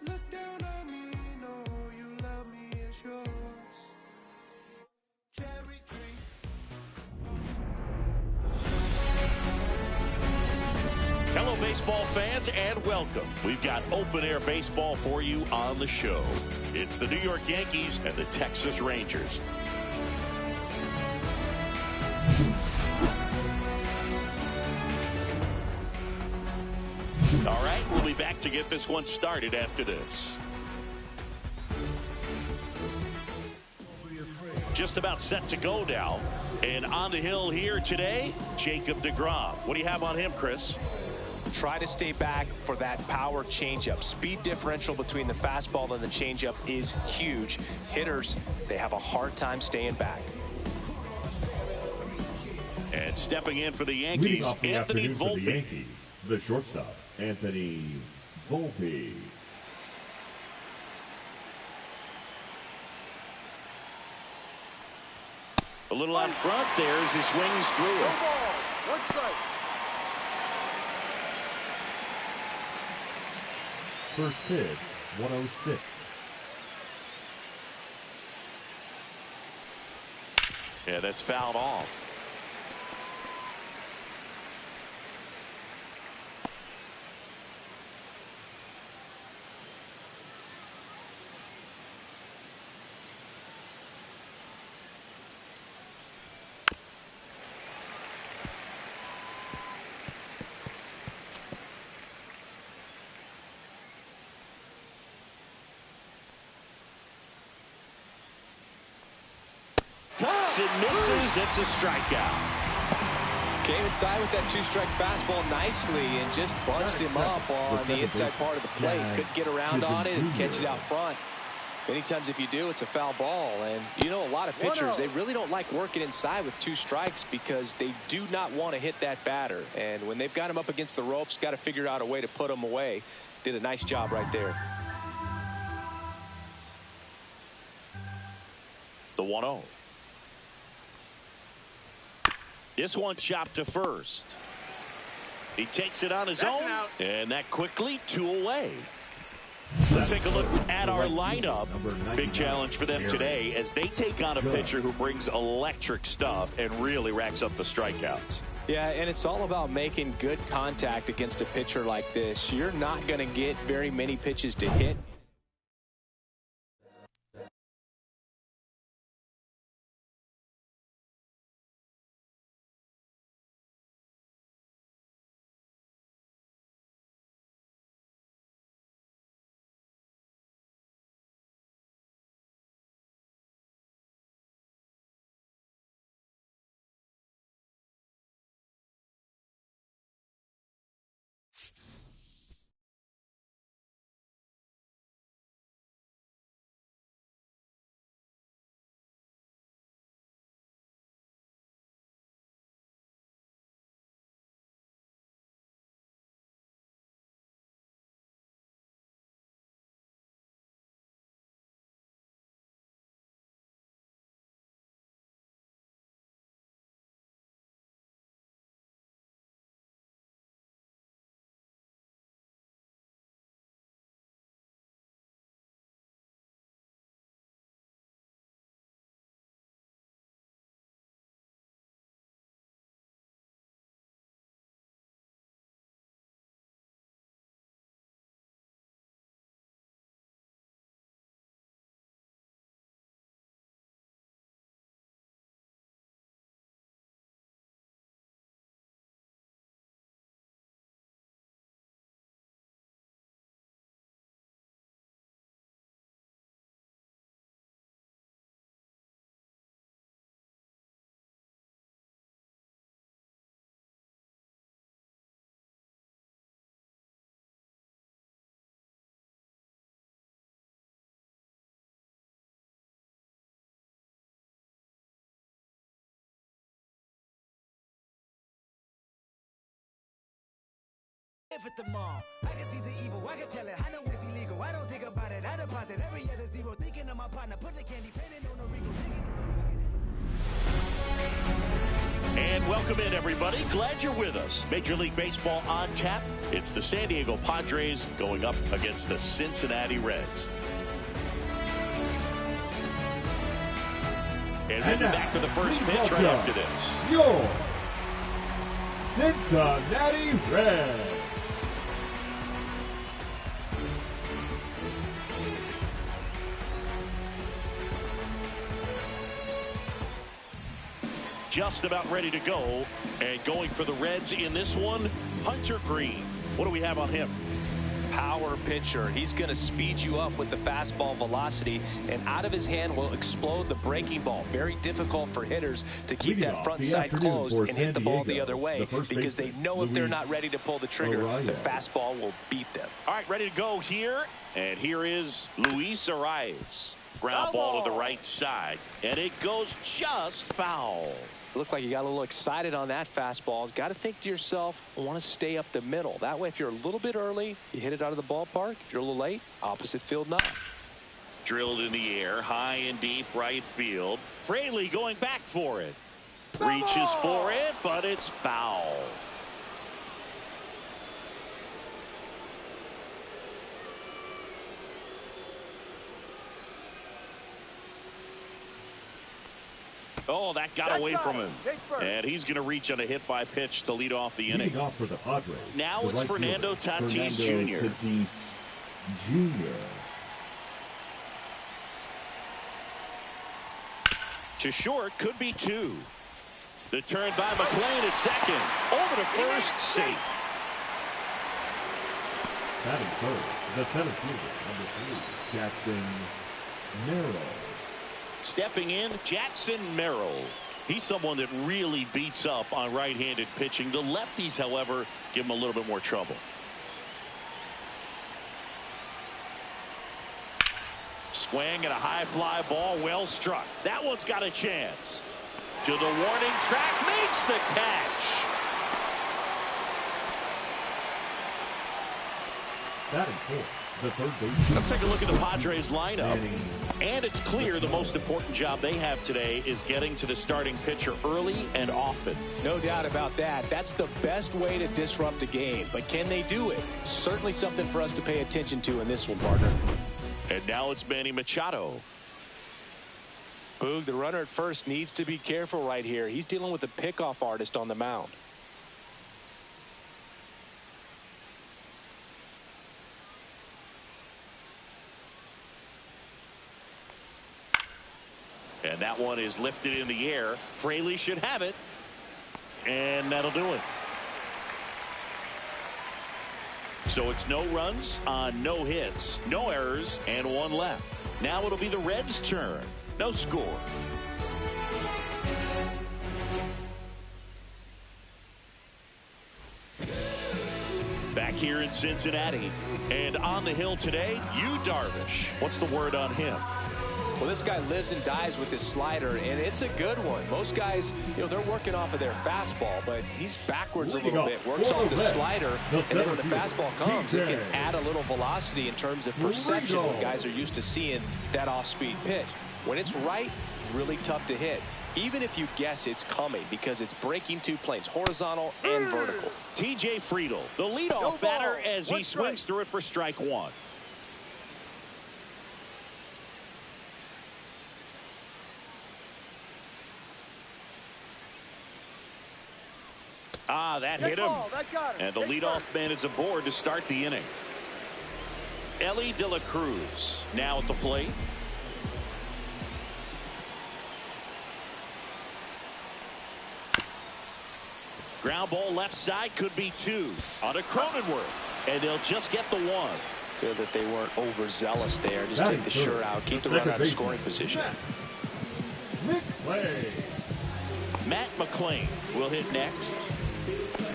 Look down on me, know you love me, it's yours. Cherry tree. Hello, baseball fans, and welcome. We've got open-air baseball for you on the show. It's the New York Yankees and the Texas Rangers. All right, we'll be back to get this one started after this. Just about set to go now. And on the hill here today, Jacob deGrom. What do you have on him, Chris? Try to stay back for that power changeup. Speed differential between the fastball and the changeup is huge. Hitters, they have a hard time staying back. And stepping in for the Leading Yankees, off the Anthony afternoon for the Volpe. Yankees, the shortstop, Anthony Volpe. A little out front there as he swings through No it. ball. One strike. First pitch, 106. Yeah, that's fouled off. Cuts and misses. It's a strikeout. Came inside with that two-strike fastball nicely and just bunched him up on the inside part of the plate. Couldn't get around on it and catch it out front. Many times if you do, it's a foul ball. And you know, a lot of pitchers, they really don't like working inside with two strikes because they do not want to hit that batter. And when they've got him up against the ropes, got to figure out a way to put him away. Did a nice job right there. The 1-0. This one chopped to first. He takes it on his That's own, an out. and that quickly 2 away. Let's take a look at our lineup. Big challenge for them today as they take on a pitcher who brings electric stuff and really racks up the strikeouts. Yeah, and it's all about making good contact against a pitcher like this. You're not going to get very many pitches to hit. At the mall, I can see the evil, I can tell it, I know it's illegal, I don't think about it, I deposit every other zero, thinking of my partner, put the candy penning on the Rico, thinking of my And welcome in, everybody. Glad you're with us. Major League Baseball on tap. It's the San Diego Padres going up against the Cincinnati Reds. And we'll be back with the first pitch right after this. Your Cincinnati Reds. Just about ready to go, and going for the Reds in this one, Hunter Green. What do we have on him? Power pitcher. He's going to speed you up with the fastball velocity, and out of his hand will explode the breaking ball. Very difficult for hitters to keep that front side closed and hit the ball the other way, because they know if they're not ready to pull the trigger, the fastball will beat them. All right, ready to go here, and here is Luis Arias. Ground ball to the right side, and it goes just foul. Looked like you got a little excited on that fastball. Got to think to yourself, I want to stay up the middle. That way, if you're a little bit early, you hit it out of the ballpark. If you're a little late, opposite field knock. Drilled in the air, high and deep right field. Fraley going back for it. Reaches for it, but it's foul. Oh, that got away from him. And he's going to reach on a hit by pitch to lead off the inning. Leading off for the Padres. Now it's Fernando Tatis Jr. Tatis Jr. To short, could be two. The turn by McLean at second. Over to first, safe. Batting third, the center fielder, number 3, Jackson Merrill. Stepping in, Jackson Merrill. He's someone that really beats up on right-handed pitching. The lefties, however, give him a little bit more trouble. Swing and a high fly ball, well struck. That one's got a chance. To the warning track, makes the catch. Batting fourth, the third baseman. Let's take a look at the Padres lineup. Manny And it's clear the most important job they have today is getting to the starting pitcher early and often. No doubt about that. That's the best way to disrupt a game. But can they do it? Certainly something for us to pay attention to in this one, partner. And now it's Manny Machado. Boog, the runner at first needs to be careful right here. He's dealing with a pickoff artist on the mound. And that one is lifted in the air. Fraley should have it. And that'll do it. So it's no runs on no hits, no errors, and one left. Now it'll be the Reds' turn. No score. Back here in Cincinnati. And on the hill today, Yu Darvish. What's the word on him? Well, this guy lives and dies with his slider, and it's a good one. Most guys, they're working off of their fastball, but he's backwards a little bit. Works off the slider, and then when the fastball comes, it can add a little velocity in terms of perception when guys are used to seeing that off-speed pitch. When it's right, really tough to hit, even if you guess it's coming, because it's breaking two planes, horizontal and vertical. T.J. Friedl, the leadoff batter, as he swings through it for strike one. Ah, that hit him. And the leadoff man is aboard to start the inning. Elly De La Cruz now at the plate. Ground ball left side, could be two. On to Cronenworth. And they'll just get the one. Good that they weren't overzealous there. Just take the sure out. Keep the runner out of scoring position. Matt McLain will hit next.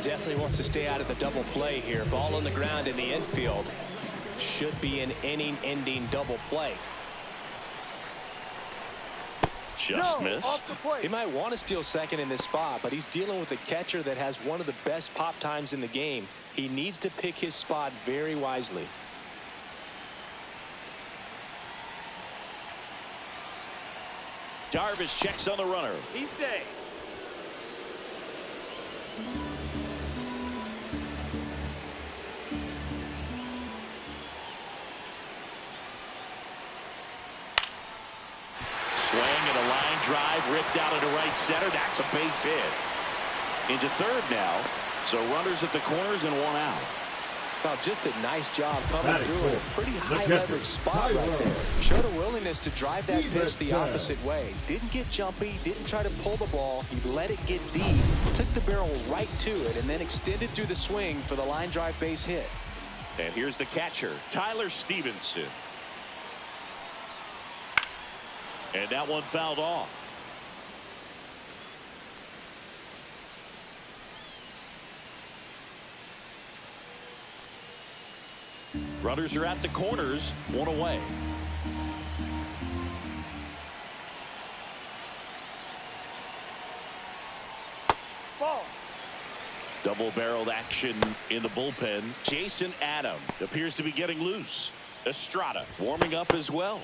Definitely wants to stay out of the double play here. Ball on the ground in the infield. Should be an inning-ending double play. Just missed. He might want to steal second in this spot, but he's dealing with a catcher that has one of the best pop times in the game. He needs to pick his spot very wisely. Darvish checks on the runner. He's safe. Swing and a line drive ripped out into right center. That's a base hit. Into third now. So runners at the corners and one out. Well, just a nice job coming through in a pretty high leverage spot right there. Showed a willingness to drive that pitch the opposite way. Didn't get jumpy, didn't try to pull the ball. He let it get deep, took the barrel right to it, and then extended through the swing for the line drive base hit. And here's the catcher, Tyler Stevenson. And that one fouled off. Runners are at the corners, one away. Ball. Double-barreled action in the bullpen. Jason Adam appears to be getting loose. Estrada warming up as well.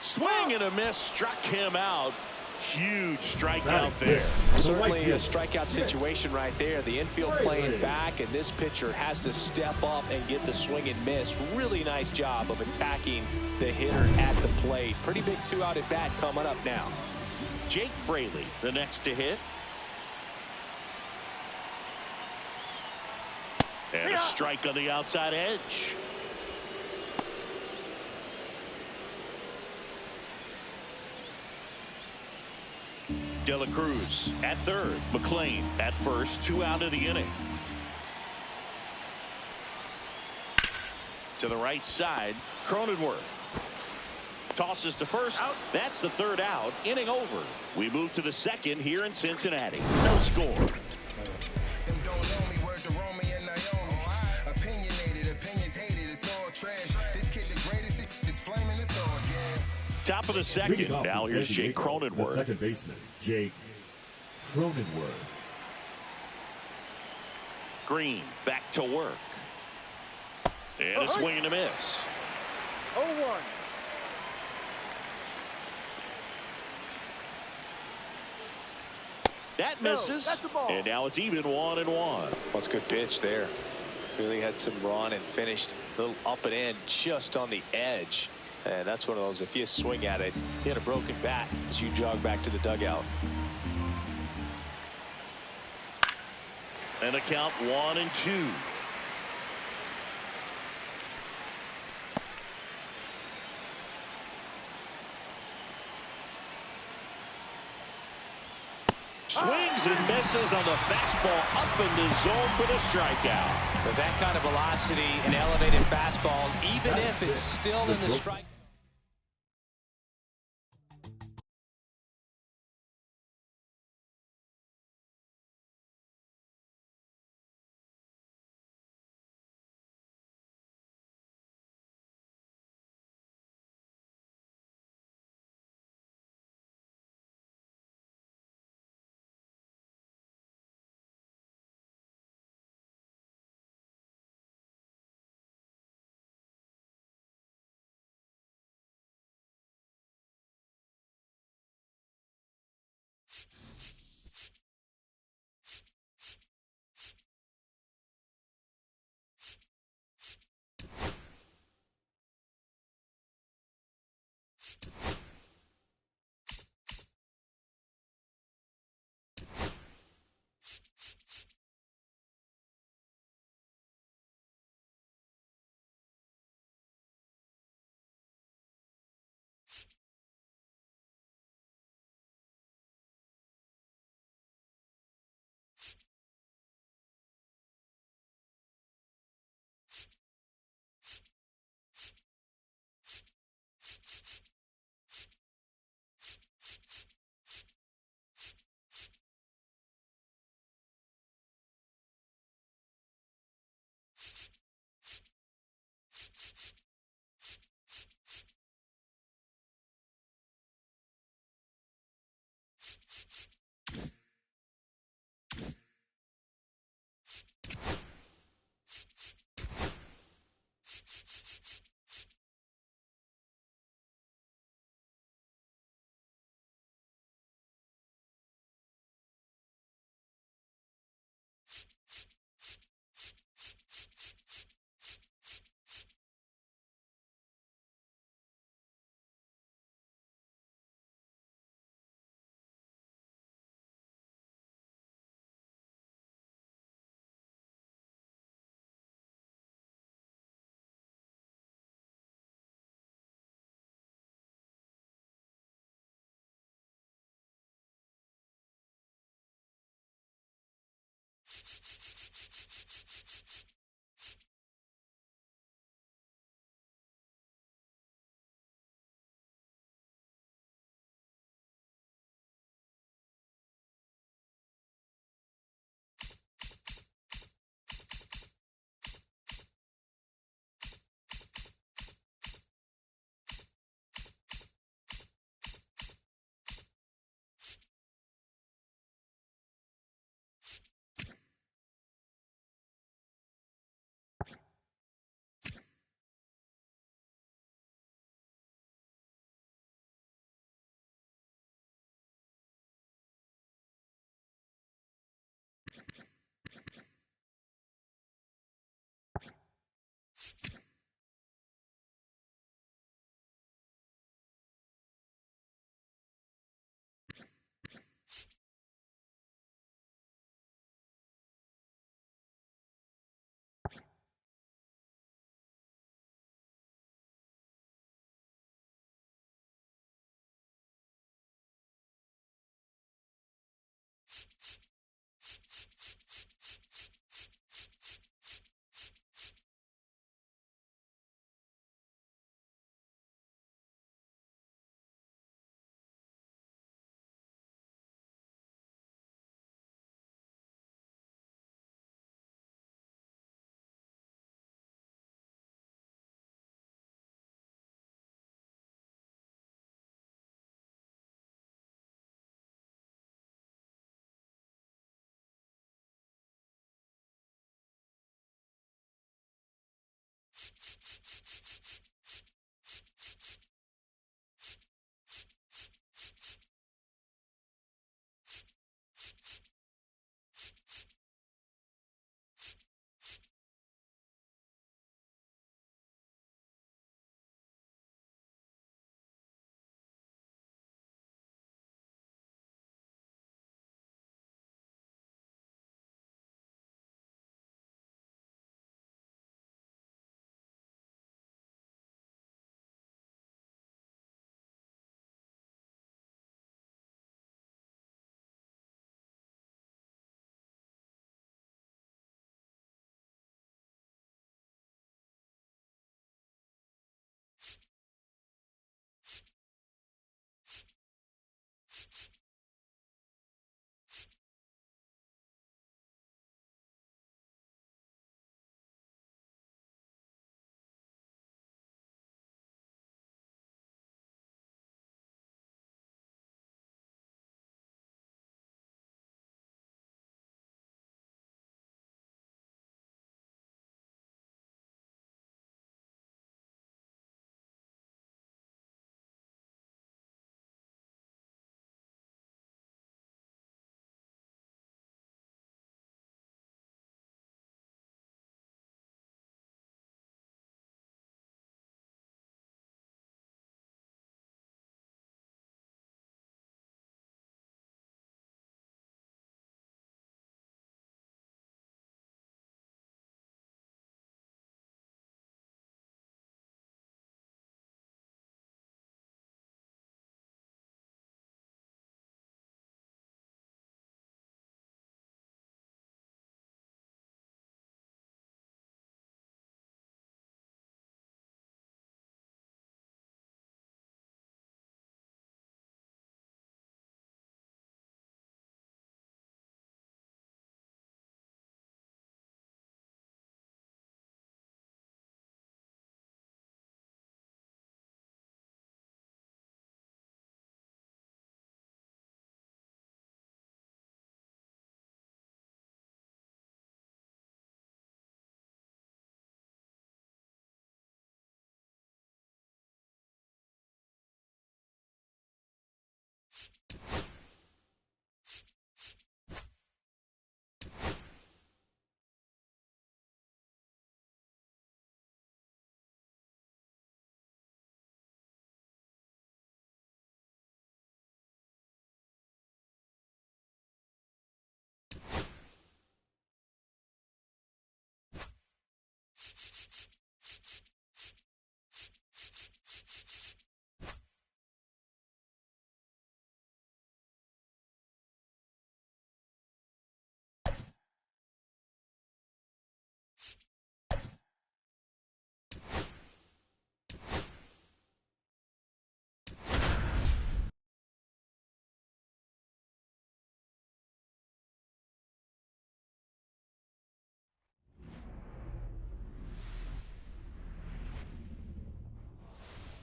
Swing and a miss, struck him out. Huge strikeout there. Certainly a strikeout situation right there. The infield playing back, and this pitcher has to step up and get the swing and miss. Really nice job of attacking the hitter at the plate. Pretty big two-out at bat coming up now. Jake Fraley, the next to hit. And a strike on the outside edge. De La Cruz at third. McLain at first. 2 out of the inning. To the right side, Cronenworth. Tosses to first. Out. That's the third out. Inning over. We move to the second here in Cincinnati. No score. Them don't know me, word to Romy and Naomi. Opinionated, opinions hated, it's all trash. This kid the greatest, it's flaming, it's all gas. Top of the Leading second. off Now is here's San Jake Diego, the Cronenworth. second baseman, Jake Cronenworth. Green back to work. And a swing and a miss. 0-1. That No, misses. that's the ball. And now it's even 1-1. Well, it's a good pitch there. Really had some run and finished a little up and in just on the edge. And that's one of those, if you swing at it, you hit a broken bat as you jog back to the dugout. And the count 1-2. Swings and misses on the fastball up in the zone for the strikeout. With that kind of velocity, an elevated fastball, even if it's still in the strike.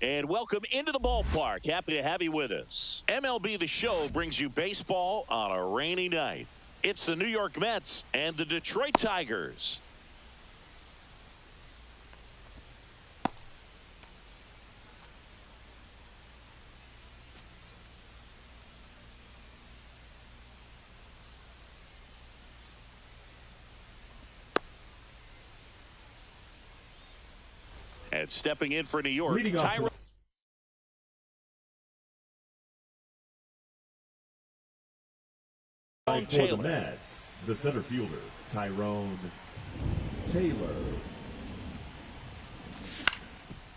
And welcome into the ballpark. Happy to have you with us. MLB The Show brings you baseball on a rainy night. It's the New York Mets and the Detroit Tigers. And stepping in for New York, Tyrone. For the Mets, the center fielder, Tyrone Taylor.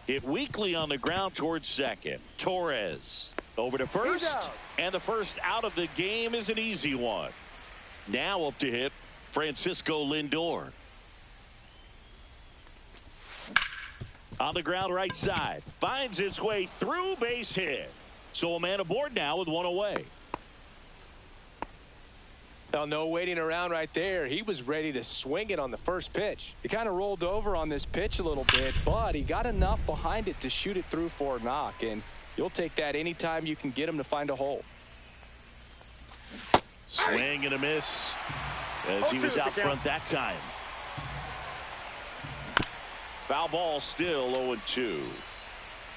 Hit weakly on the ground towards second. Torres over to first. And the first out of the game is an easy one. Now up to hit Francisco Lindor. On the ground right side. Finds its way through, base hit. So a man aboard now with one away. Well, no waiting around right there. He was ready to swing it on the first pitch. He kind of rolled over on this pitch a little bit, but he got enough behind it to shoot it through for a knock, and you'll take that anytime you can get him to find a hole. Swing and a miss as he was out front that time. Foul ball still 0-2.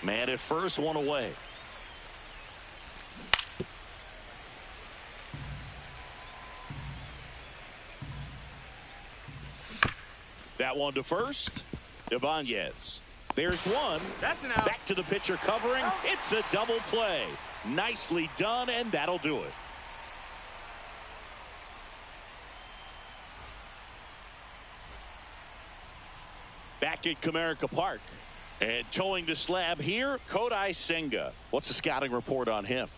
Man at first, one away. That one to first. Ibanez. There's one. That's an out. Back to the pitcher covering. It's a double play. Nicely done, and that'll do it. Back at Comerica Park. And towing the slab here, Kodai Senga. What's the scouting report on him?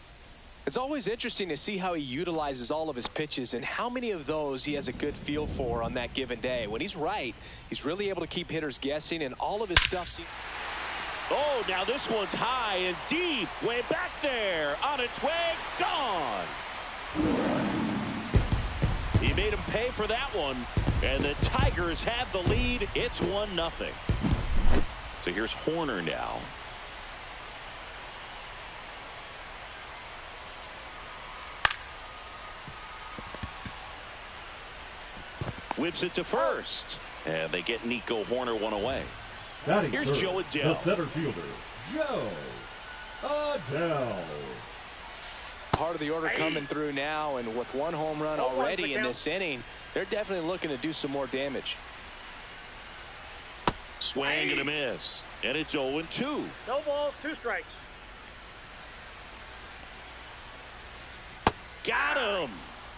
It's always interesting to see how he utilizes all of his pitches and how many of those he has a good feel for on that given day. When he's right, he's really able to keep hitters guessing, and all of his stuff. Oh, now this one's high and deep. Way back there. On its way. Gone. He made him pay for that one. And the Tigers have the lead. It's 1-0. So here's Horner now. Whips it to first. And they get Nico Horner one away. Batting Here's third, Joe Adele. the center fielder, Joe Adele. Part of the order coming through now, and with one home run already in this inning, they're definitely looking to do some more damage. Swing and a miss. And it's 0-2. No balls, 2 strikes. Got him.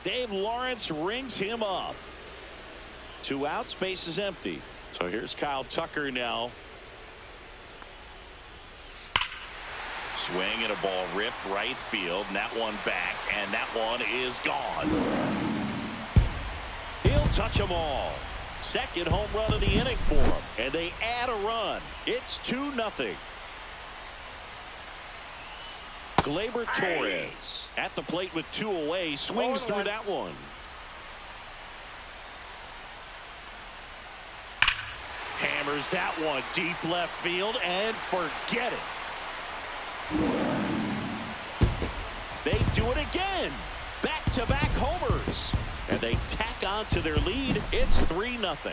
Dave Lawrence rings him up. 2 outs, base is empty. So here's Kyle Tucker now. Swing and a ball ripped right field, and that one back, and that one is gone. He'll touch them all. Second home run of the inning for him, and they add a run. It's 2-0. Gleyber Torres at the plate with 2 away, swings through that one. Hammers that one deep left field, and forget it. They do it again. Back-to-back homers. And they tack on to their lead. It's 3-0.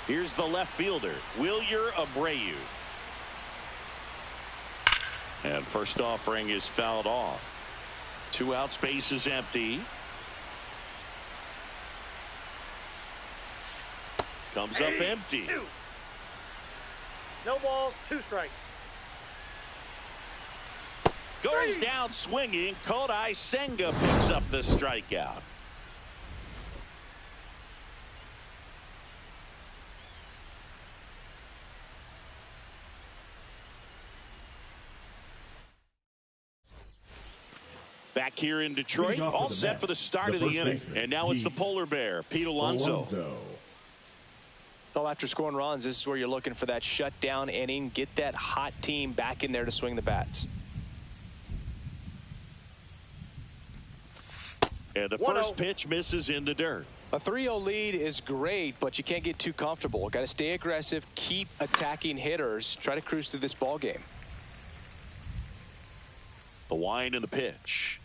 Here's the left fielder, Wilyer Abreu. And first offering is fouled off. 2 outs, base is empty. Comes up empty. 2. No balls, 2 strikes. Goes down swinging. Kodai Senga picks up the strikeout. Back here in Detroit, all set for the start of the inning. And now it's the polar bear, Pete Alonso. Well, after scoring runs, this is where you're looking for that shutdown inning. Get that hot team back in there to swing the bats. And the first pitch misses in the dirt. A 3-0 lead is great, but you can't get too comfortable. Got to stay aggressive, keep attacking hitters, try to cruise through this ball game. The wind and the pitch.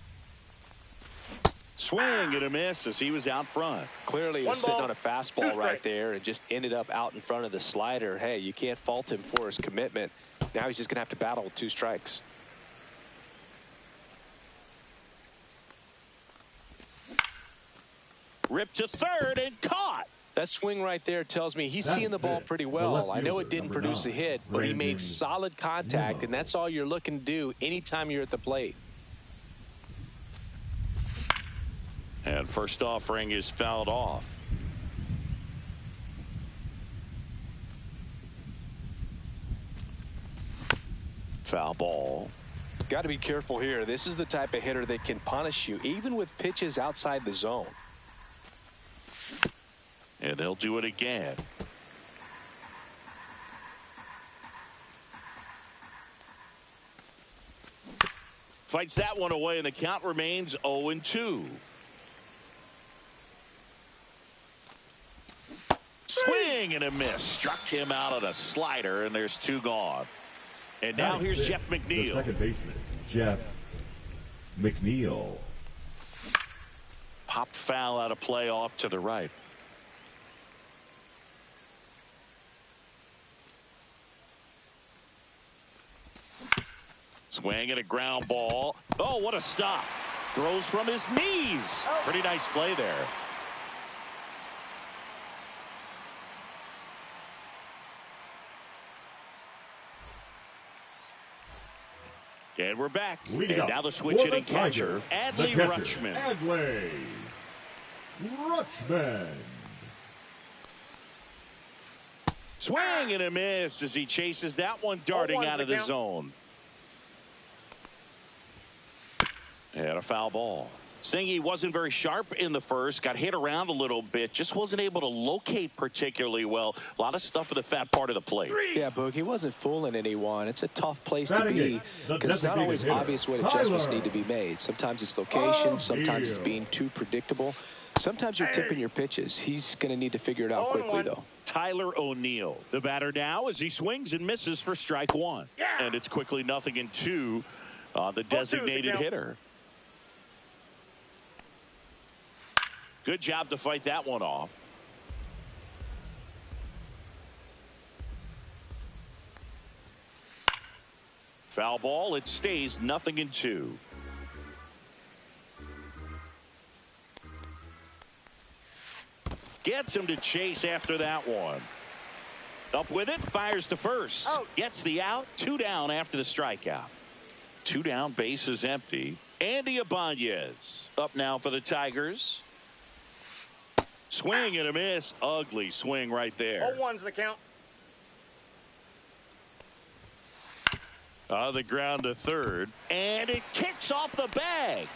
Swing and a miss as he was out front. Clearly he was sitting on a fastball right there and just ended up out in front of the slider. Hey, you can't fault him for his commitment. Now he's just going to have to battle with 2 strikes. Ripped to third and caught. That swing right there tells me he's seeing the ball pretty well. I know it didn't produce a hit, but he made solid contact, and that's all you're looking to do anytime you're at the plate. And first offering is fouled off. Foul ball. Got to be careful here. This is the type of hitter that can punish you, even with pitches outside the zone. And they'll do it again. Fights that one away, and the count remains 0-2. Swing and a miss. Struck him out on a slider, and there's 2 gone. And now here's Jeff McNeil. The second baseman, Jeff McNeil. Popped foul out of play off to the right. Swing and a ground ball. Oh, what a stop. Throws from his knees. Pretty nice play there. And we're back. Leading and up now the switch for hitting the catcher, Tigers, Adley the catcher, Rutschman. Adley Rutschman. Swing and a miss as he chases that one darting out of the zone. And a foul ball. Singy wasn't very sharp in the first, got hit around a little bit, just wasn't able to locate particularly well. A lot of stuff in the fat part of the plate. Yeah, Boog, he wasn't fooling anyone. It's a tough place to be the because it's not always designated obvious what hitter, adjustments Tyler need to be made. Sometimes it's location, sometimes it's O'Neill. being too predictable. Sometimes you're tipping your pitches. He's going to need to figure it out quickly, though. Tyler O'Neill, the batter now, as he swings and misses for strike one. And it's quickly 0-2 on the designated hitter. Good job to fight that one off. Foul ball. It stays 0-2. Gets him to chase after that one. Up with it. Fires to first. Gets the out. 2 down after the strikeout. 2 down. Base is empty. Andy Ibanez up now for the Tigers. Swing and a miss. Ugly swing right there. 0-1's the count. On the ground to third. And it kicks off the bag.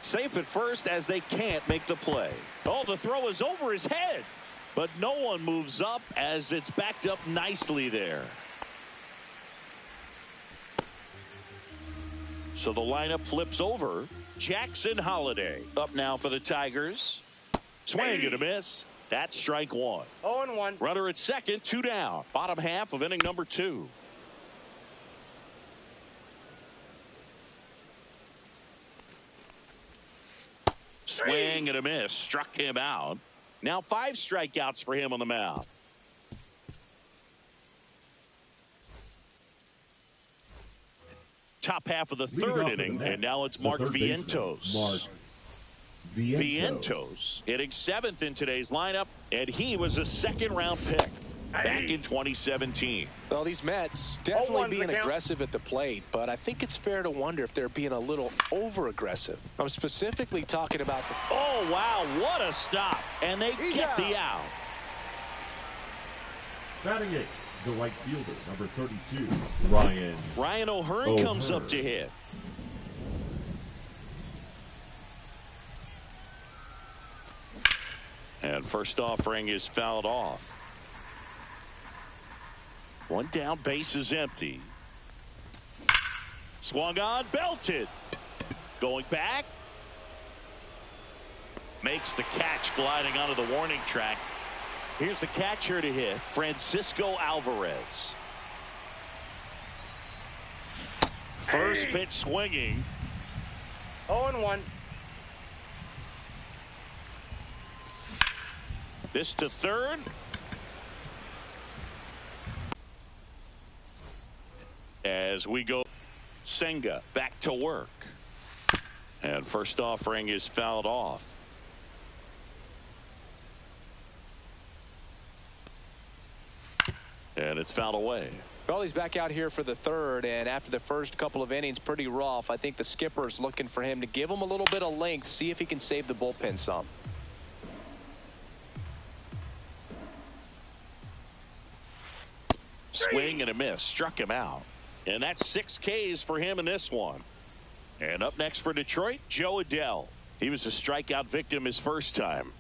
Safe at first as they can't make the play. Oh, the throw is over his head. But no one moves up as it's backed up nicely there. So the lineup flips over. Jackson Holiday up now for the Tigers. Swing and a miss. That's strike one. 0-1. Runner at second, 2 down. Bottom half of inning number 2. Swing and a miss. Struck him out. Now 5 strikeouts for him on the mound. Top half of the third inning, and now it's Mark Vientos. Vientos hitting 7th in today's lineup, and he was a 2nd-round pick back in 2017. Well, these Mets definitely being aggressive at the plate, but I think it's fair to wonder if they're being a little over-aggressive. I'm specifically talking about the... Oh, wow, what a stop. And they get the out. Batting 8, the right fielder, number 32, Ryan O'Hearn comes up to hit. And first offering is fouled off. 1 down, base is empty. Swung on, belted. Going back. Makes the catch, gliding onto the warning track. Here's the catcher to hit, Francisco Alvarez. First pitch swinging. 0-1. This to third. As we go, Senga back to work. And first offering is fouled off. And it's fouled away. Well, he's back out here for the third, and after the first couple of innings, pretty rough. I think the skipper's looking for him to give him a little bit of length, see if he can save the bullpen some. Swing and a miss. Struck him out. And that's 6 Ks for him in this one. And up next for Detroit, Joe Adell. He was a strikeout victim his first time.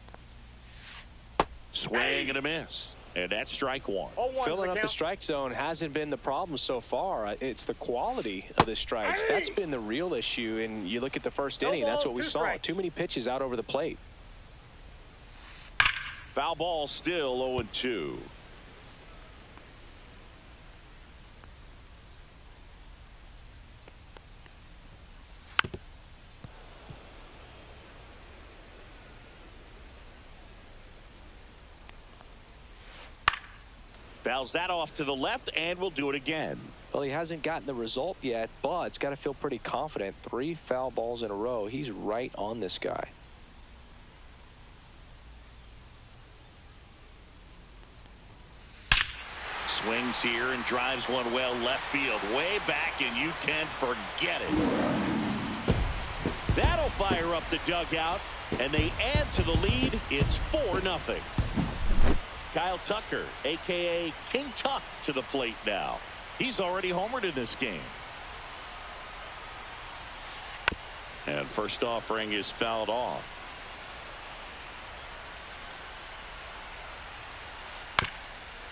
Swing and a miss. And that's strike one. Filling up the strike zone hasn't been the problem so far. It's the quality of the strikes. That's been the real issue. And you look at the first inning, that's what we saw. Too many pitches out over the plate. Foul ball still 0-2. Fouls that off to the left, and we'll do it again. Well, he hasn't gotten the result yet, but it's got to feel pretty confident. 3 foul balls in a row. He's right on this guy. Swings here and drives one well left field, way back, and you can forget it. That'll fire up the dugout, and they add to the lead. It's 4-0. Kyle Tucker, a.k.a. King Tuck, to the plate now. He's already homered in this game. And first offering is fouled off.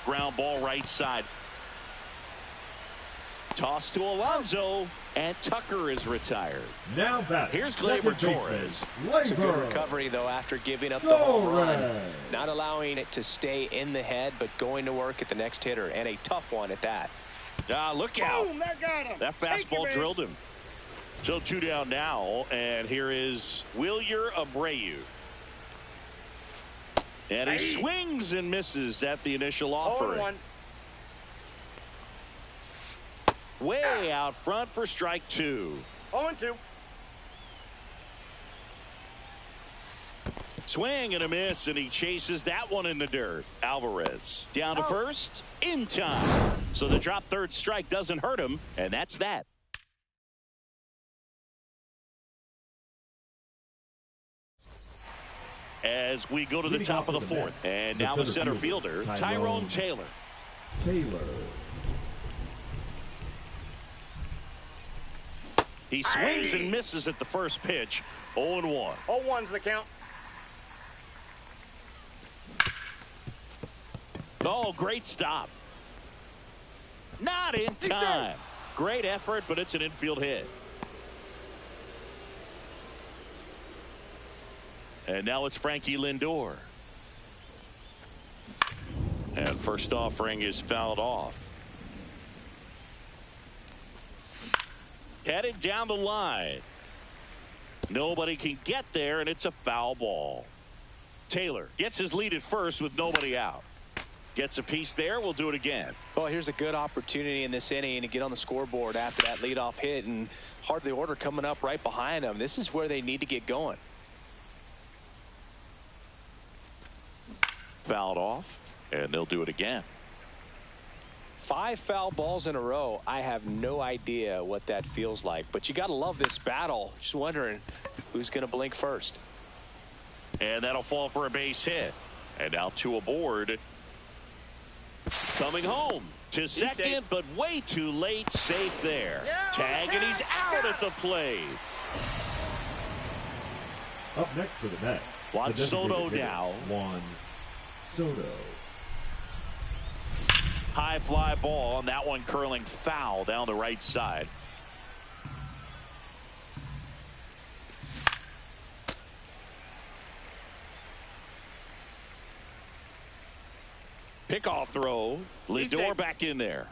Ground ball right side. Toss to Alonso, and Tucker is retired. Now back. Here's Gleyber Torres. It's a good recovery, though, after giving up the home run. Not allowing it to stay in the head, but going to work at the next hitter, and a tough one at that. Look out. Boom, that got him. That fastball drilled him. So 2 down now, and here is Wilyer Abreu. And he swings and misses at the initial offering. 0-1. Way out front for strike 2. 0-2. Swing and a miss, and he chases that one in the dirt. Alvarez down to first in time. So the drop third strike doesn't hurt him, and that's that. As we go to the top of the fourth, and now the center fielder, Tyrone Taylor. He swings and misses at the first pitch. 0-1. 0-1's the count. Oh, great stop. Not in time. Great effort, but it's an infield hit. And now it's Frankie Lindor. And first offering is fouled off. Headed down the line. Nobody can get there, and it's a foul ball. Taylor gets his lead at first with nobody out. Gets a piece there. We'll do it again. Well, here's a good opportunity in this inning to get on the scoreboard after that leadoff hit, and hardly order coming up right behind them. This is where they need to get going. Fouled off, and they'll do it again. 5 foul balls in a row. I have no idea what that feels like, but you got to love this battle. Just wondering who's going to blink first. And that'll fall for a base hit. And now 2 aboard. Coming home to second, but way too late. Safe there. Tag, and he's out at the plate. Up next for the Mets. Juan Soto now. Juan Soto. High fly ball, and that one curling foul down the right side. Pickoff throw. Lindor back in there.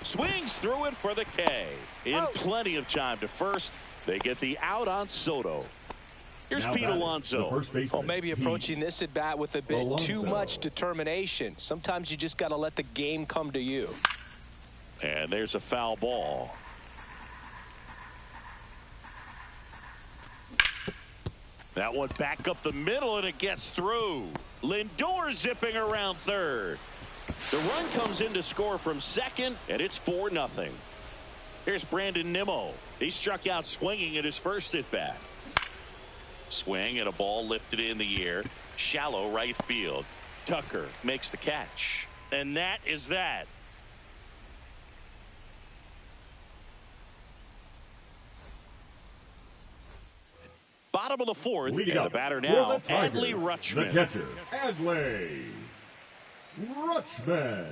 Swings through it for the K. In plenty of time to first. They get the out on Soto. Here's Pete Alonso. Well, maybe approaching this at bat with a bit too much determination. Sometimes you just got to let the game come to you. And there's a foul ball. That one back up the middle, and it gets through. Lindor zipping around third. The run comes in to score from second, and it's 4-0. Here's Brandon Nimmo. He struck out swinging at his first at bat. Swing and a ball lifted in the air. Shallow right field. Tucker makes the catch. And that is that. Bottom of the fourth, and the batter now, Adley Rutschman. The catcher, Adley Rutschman.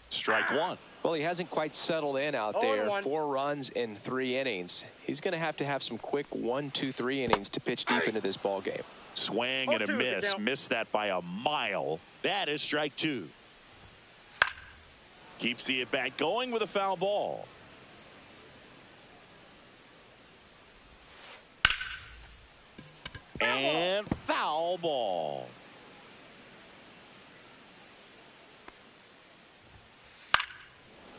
Strike 1. Well, he hasn't quite settled in out there. 4 runs in 3 innings. He's going to have some quick 1, 2, 3 innings to pitch deep into this ball game. Swing and a miss. Missed that by a mile. That is strike 2. Keeps the at bat going with a foul ball. And foul ball.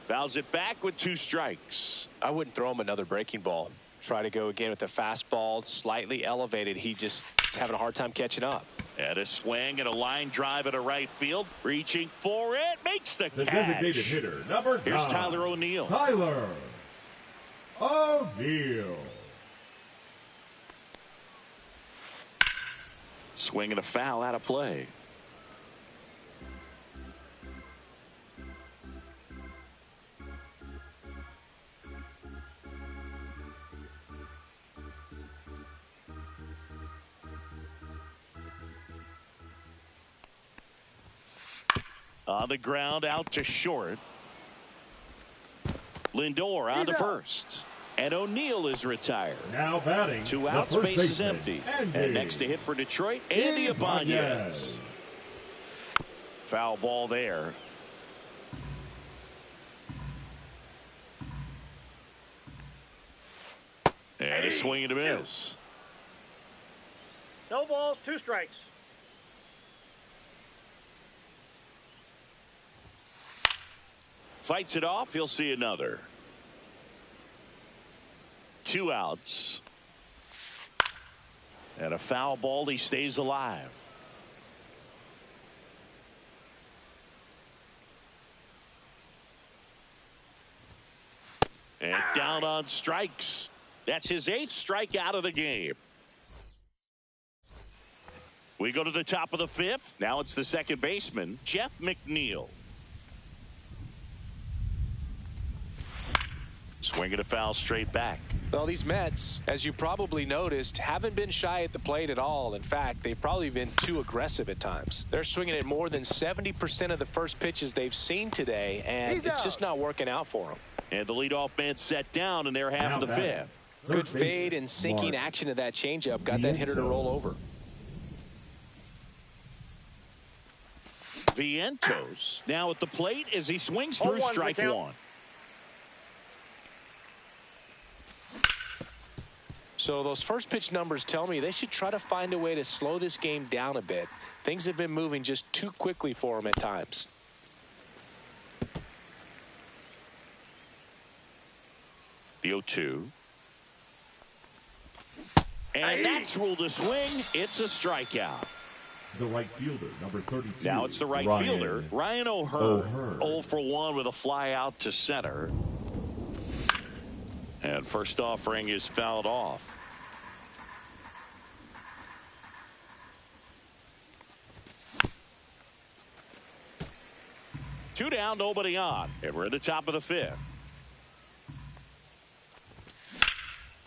Fouls it back with 2 strikes. I wouldn't throw him another breaking ball. Try to go again with the fastball, slightly elevated. He just is having a hard time catching up. And a swing and a line drive at a right field. Reaching for it. Makes the catch. Designated hitter, number 9. Here's Tyler O'Neill. Tyler O'Neill. Swing and a foul out of play. On the ground, out to short. Lindor on the first. And O'Neill is retired. Now batting. 2 outs, the first base is baseman, empty. Andy. And next to hit for Detroit, Andy Ibanez. Foul ball there. And a swing and a miss. No balls, 2 strikes. Fights it off. He'll see another. 2 outs. And a foul ball. He stays alive. And down on strikes. That's his 8th strikeout of the game. We go to the top of the 5th. Now it's the second baseman, Jeff McNeil. Swinging a foul straight back. Well, these Mets, as you probably noticed, haven't been shy at the plate at all. In fact, they've probably been too aggressive at times. They're swinging at more than 70% of the first pitches they've seen today, and it's just not working out for them. And the leadoff man set down in their half of the 5th. Good fade and sinking action of that changeup got that hitter to roll over. Vientos now at the plate as he swings through strike 1. So those first pitch numbers tell me they should try to find a way to slow this game down a bit. Things have been moving just too quickly for them at times. The 0-2. And that's ruled a swing. It's a strikeout. The right fielder, number 32. Now it's the right fielder, Ryan O'Hearn. 0 for 1 with a fly out to center. And first offering is fouled off. Two down, nobody on. And we're at the top of the 5th.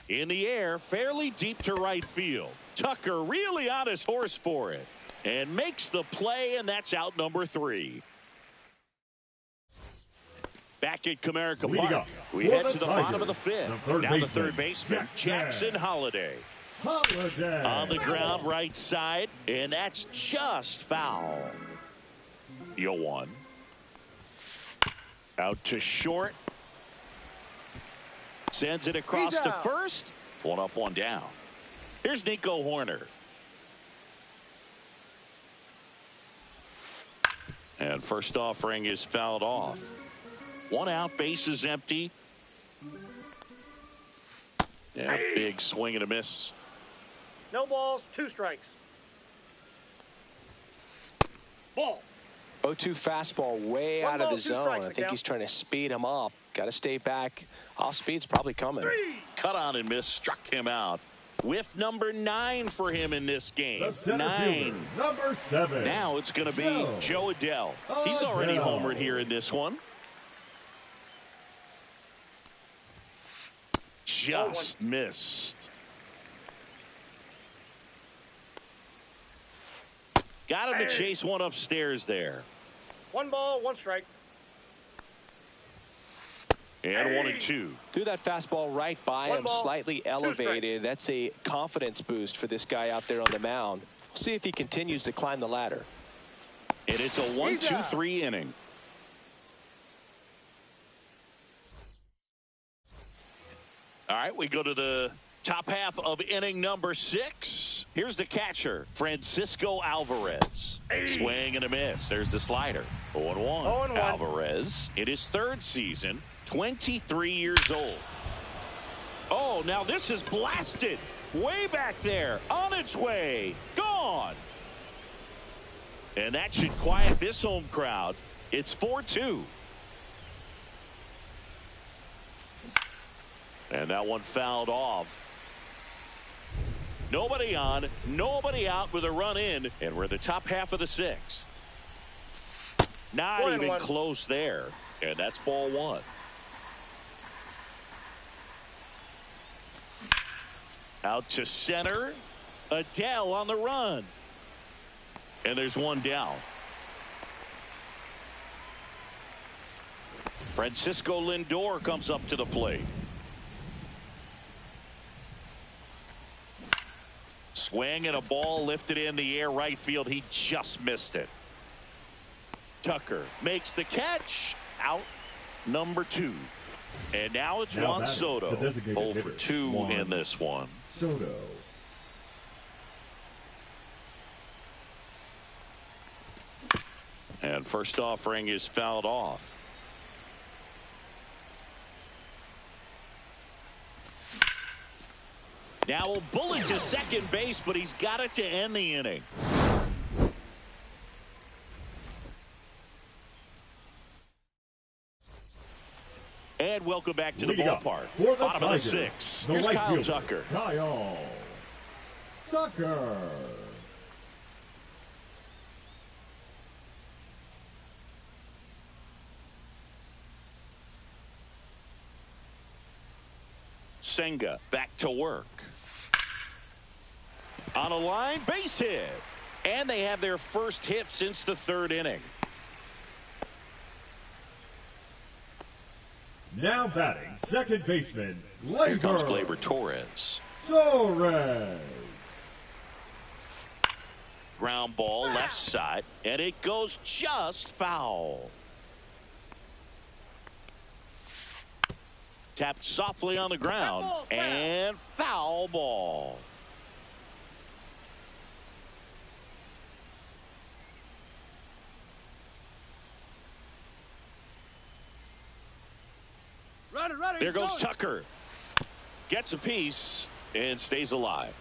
In the air, fairly deep to right field. Tucker really on his horse for it. And makes the play, and that's out number 3. Back at Comerica Park, we head to the bottom of the 5th. Now the third baseman, Jackson Holliday. On the ground right side, and that's just foul. 0-1. Out to short. Sends it across to first. 1 up, 1 down. Here's Nico Hoerner. And first offering is fouled off. 1 out, base is empty. And a big swing and a miss. No balls, 2 strikes. Ball. 0-2 fastball way out of the zone. I think he's trying to speed him up. Got to stay back. Off speed's probably coming. Cut on and miss, struck him out. Whiff number 9 for him in this game. 9. Number 7. Now it's going to be Joe Adell. He's already homered here in this one. Just missed. Got him to chase one upstairs there. 1 ball, 1 strike. And 1-2. Threw that fastball right by him, slightly elevated. That's a confidence boost for this guy out there on the mound. We'll see if he continues to climb the ladder. And it's a 1-2-3 inning. All right, we go to the top half of inning number 6. Here's the catcher, Francisco Alvarez. Swing and a miss. There's the slider. 0-1. 0-1. Alvarez in his third season, 23 years old. Oh, now this is blasted. Way back there. On its way. Gone. And that should quiet this home crowd. It's 4-2. And that one fouled off. Nobody on, nobody out with a run in, and we're in the top half of the sixth. Not even close there, and that's ball one. Out to center, Adele on the run. And there's one down. Francisco Lindor comes up to the plate. Swing and a ball lifted in the air right field. He just missed it. Tucker makes the catch. Out number 2. And now it's Juan Soto. 0 for 2 in this one. Soto. And first offering is fouled off. Now a bullet to second base, but he's got it to end the inning. And welcome back to the ballpark. Bottom of the 6th. Here's Kyle Tucker. Kyle Tucker. Senga back to work. On a line, base hit. And they have their first hit since the 3rd inning. Now batting, second baseman, Here comes Gleyber Gleyber Torres. Torres. Ground ball left side, and it goes just foul. Tapped softly on the ground, and foul ball. There goes Tucker. Gets a piece and stays alive.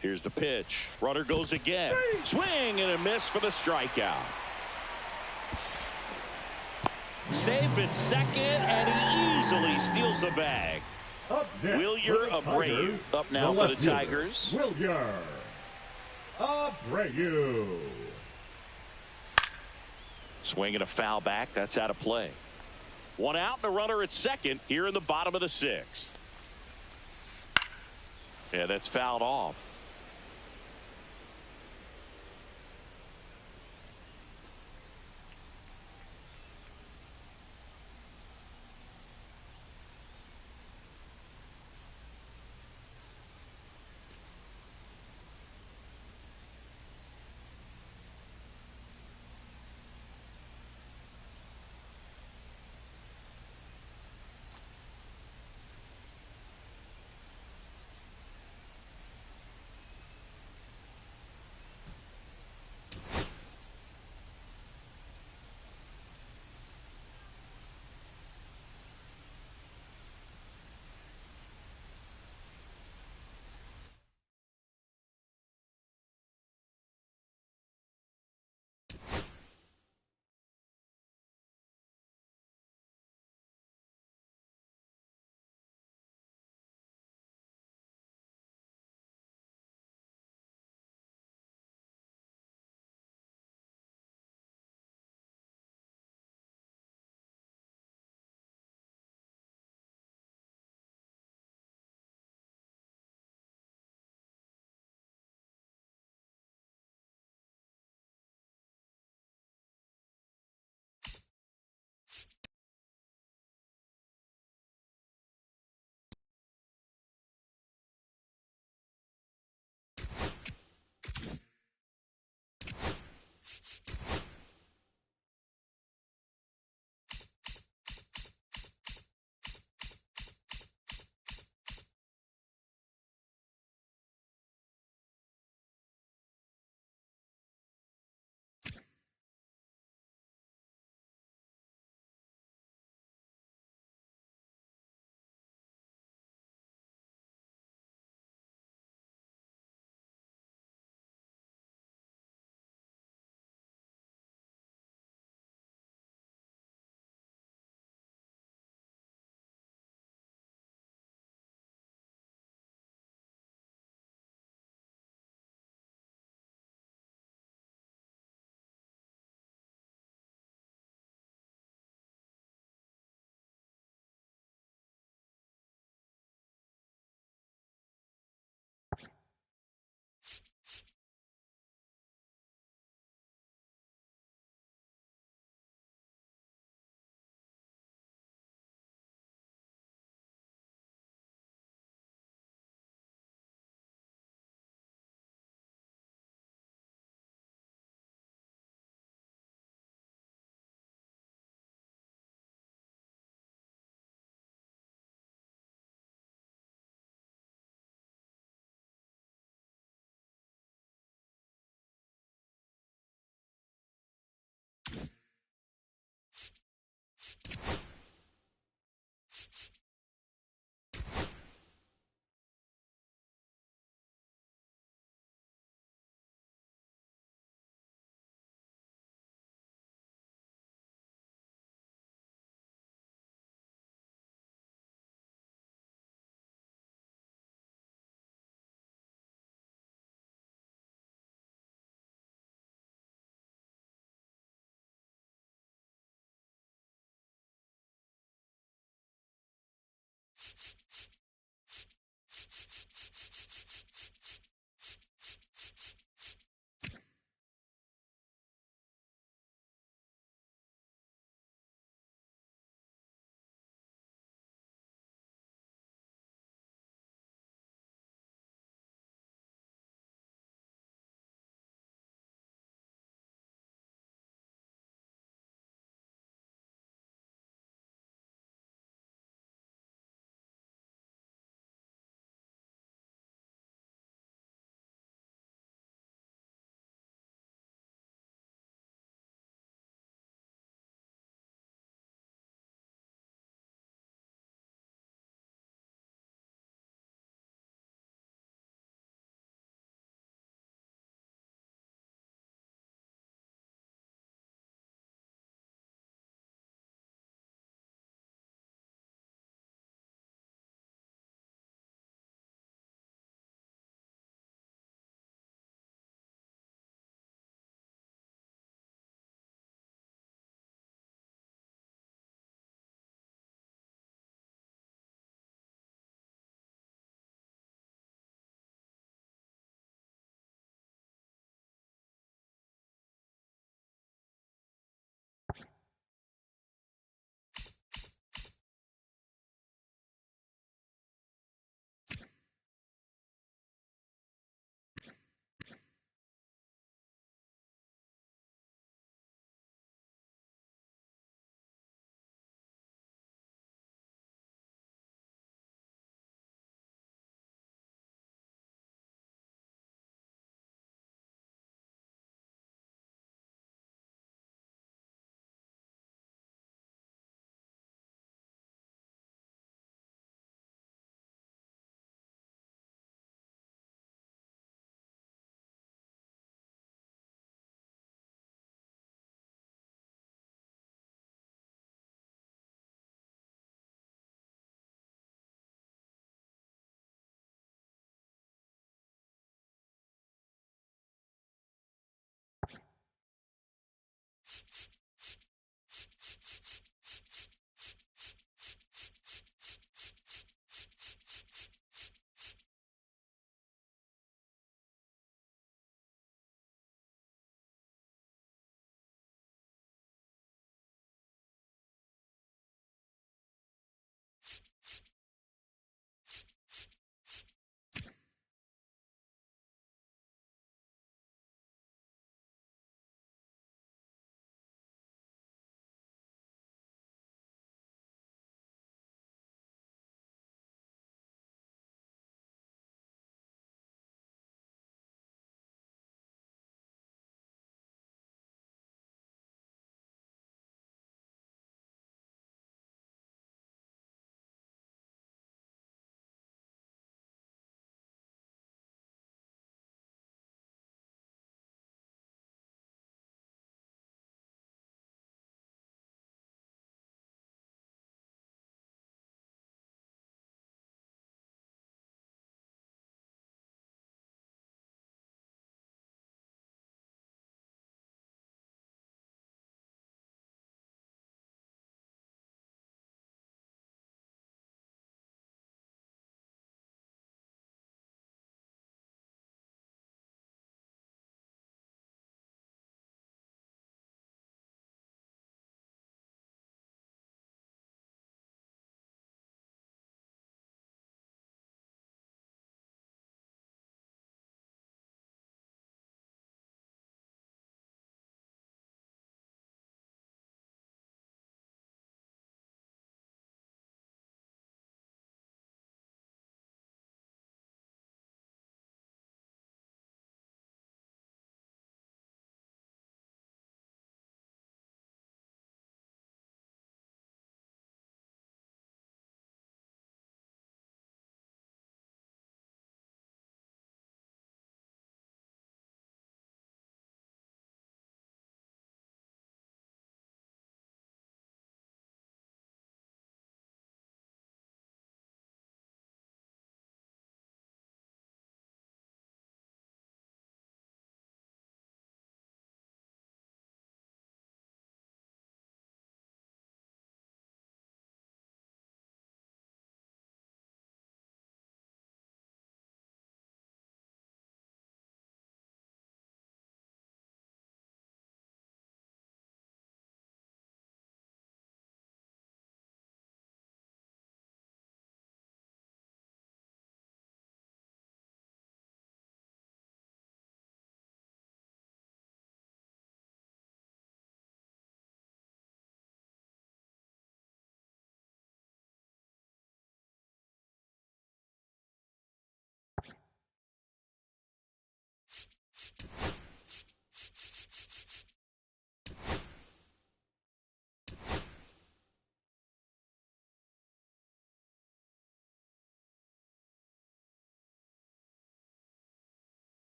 Here's the pitch. Runner goes again. Swing and a miss for the strikeout. Safe at second, and he easily steals the bag. Up next Wilyer for the Abreu Tigers, up now for the left fielder, Tigers. Wilyer Abreu. Swing and a foul back. That's out of play. One out and a runner at second here in the bottom of the 6th. Yeah, that's fouled off.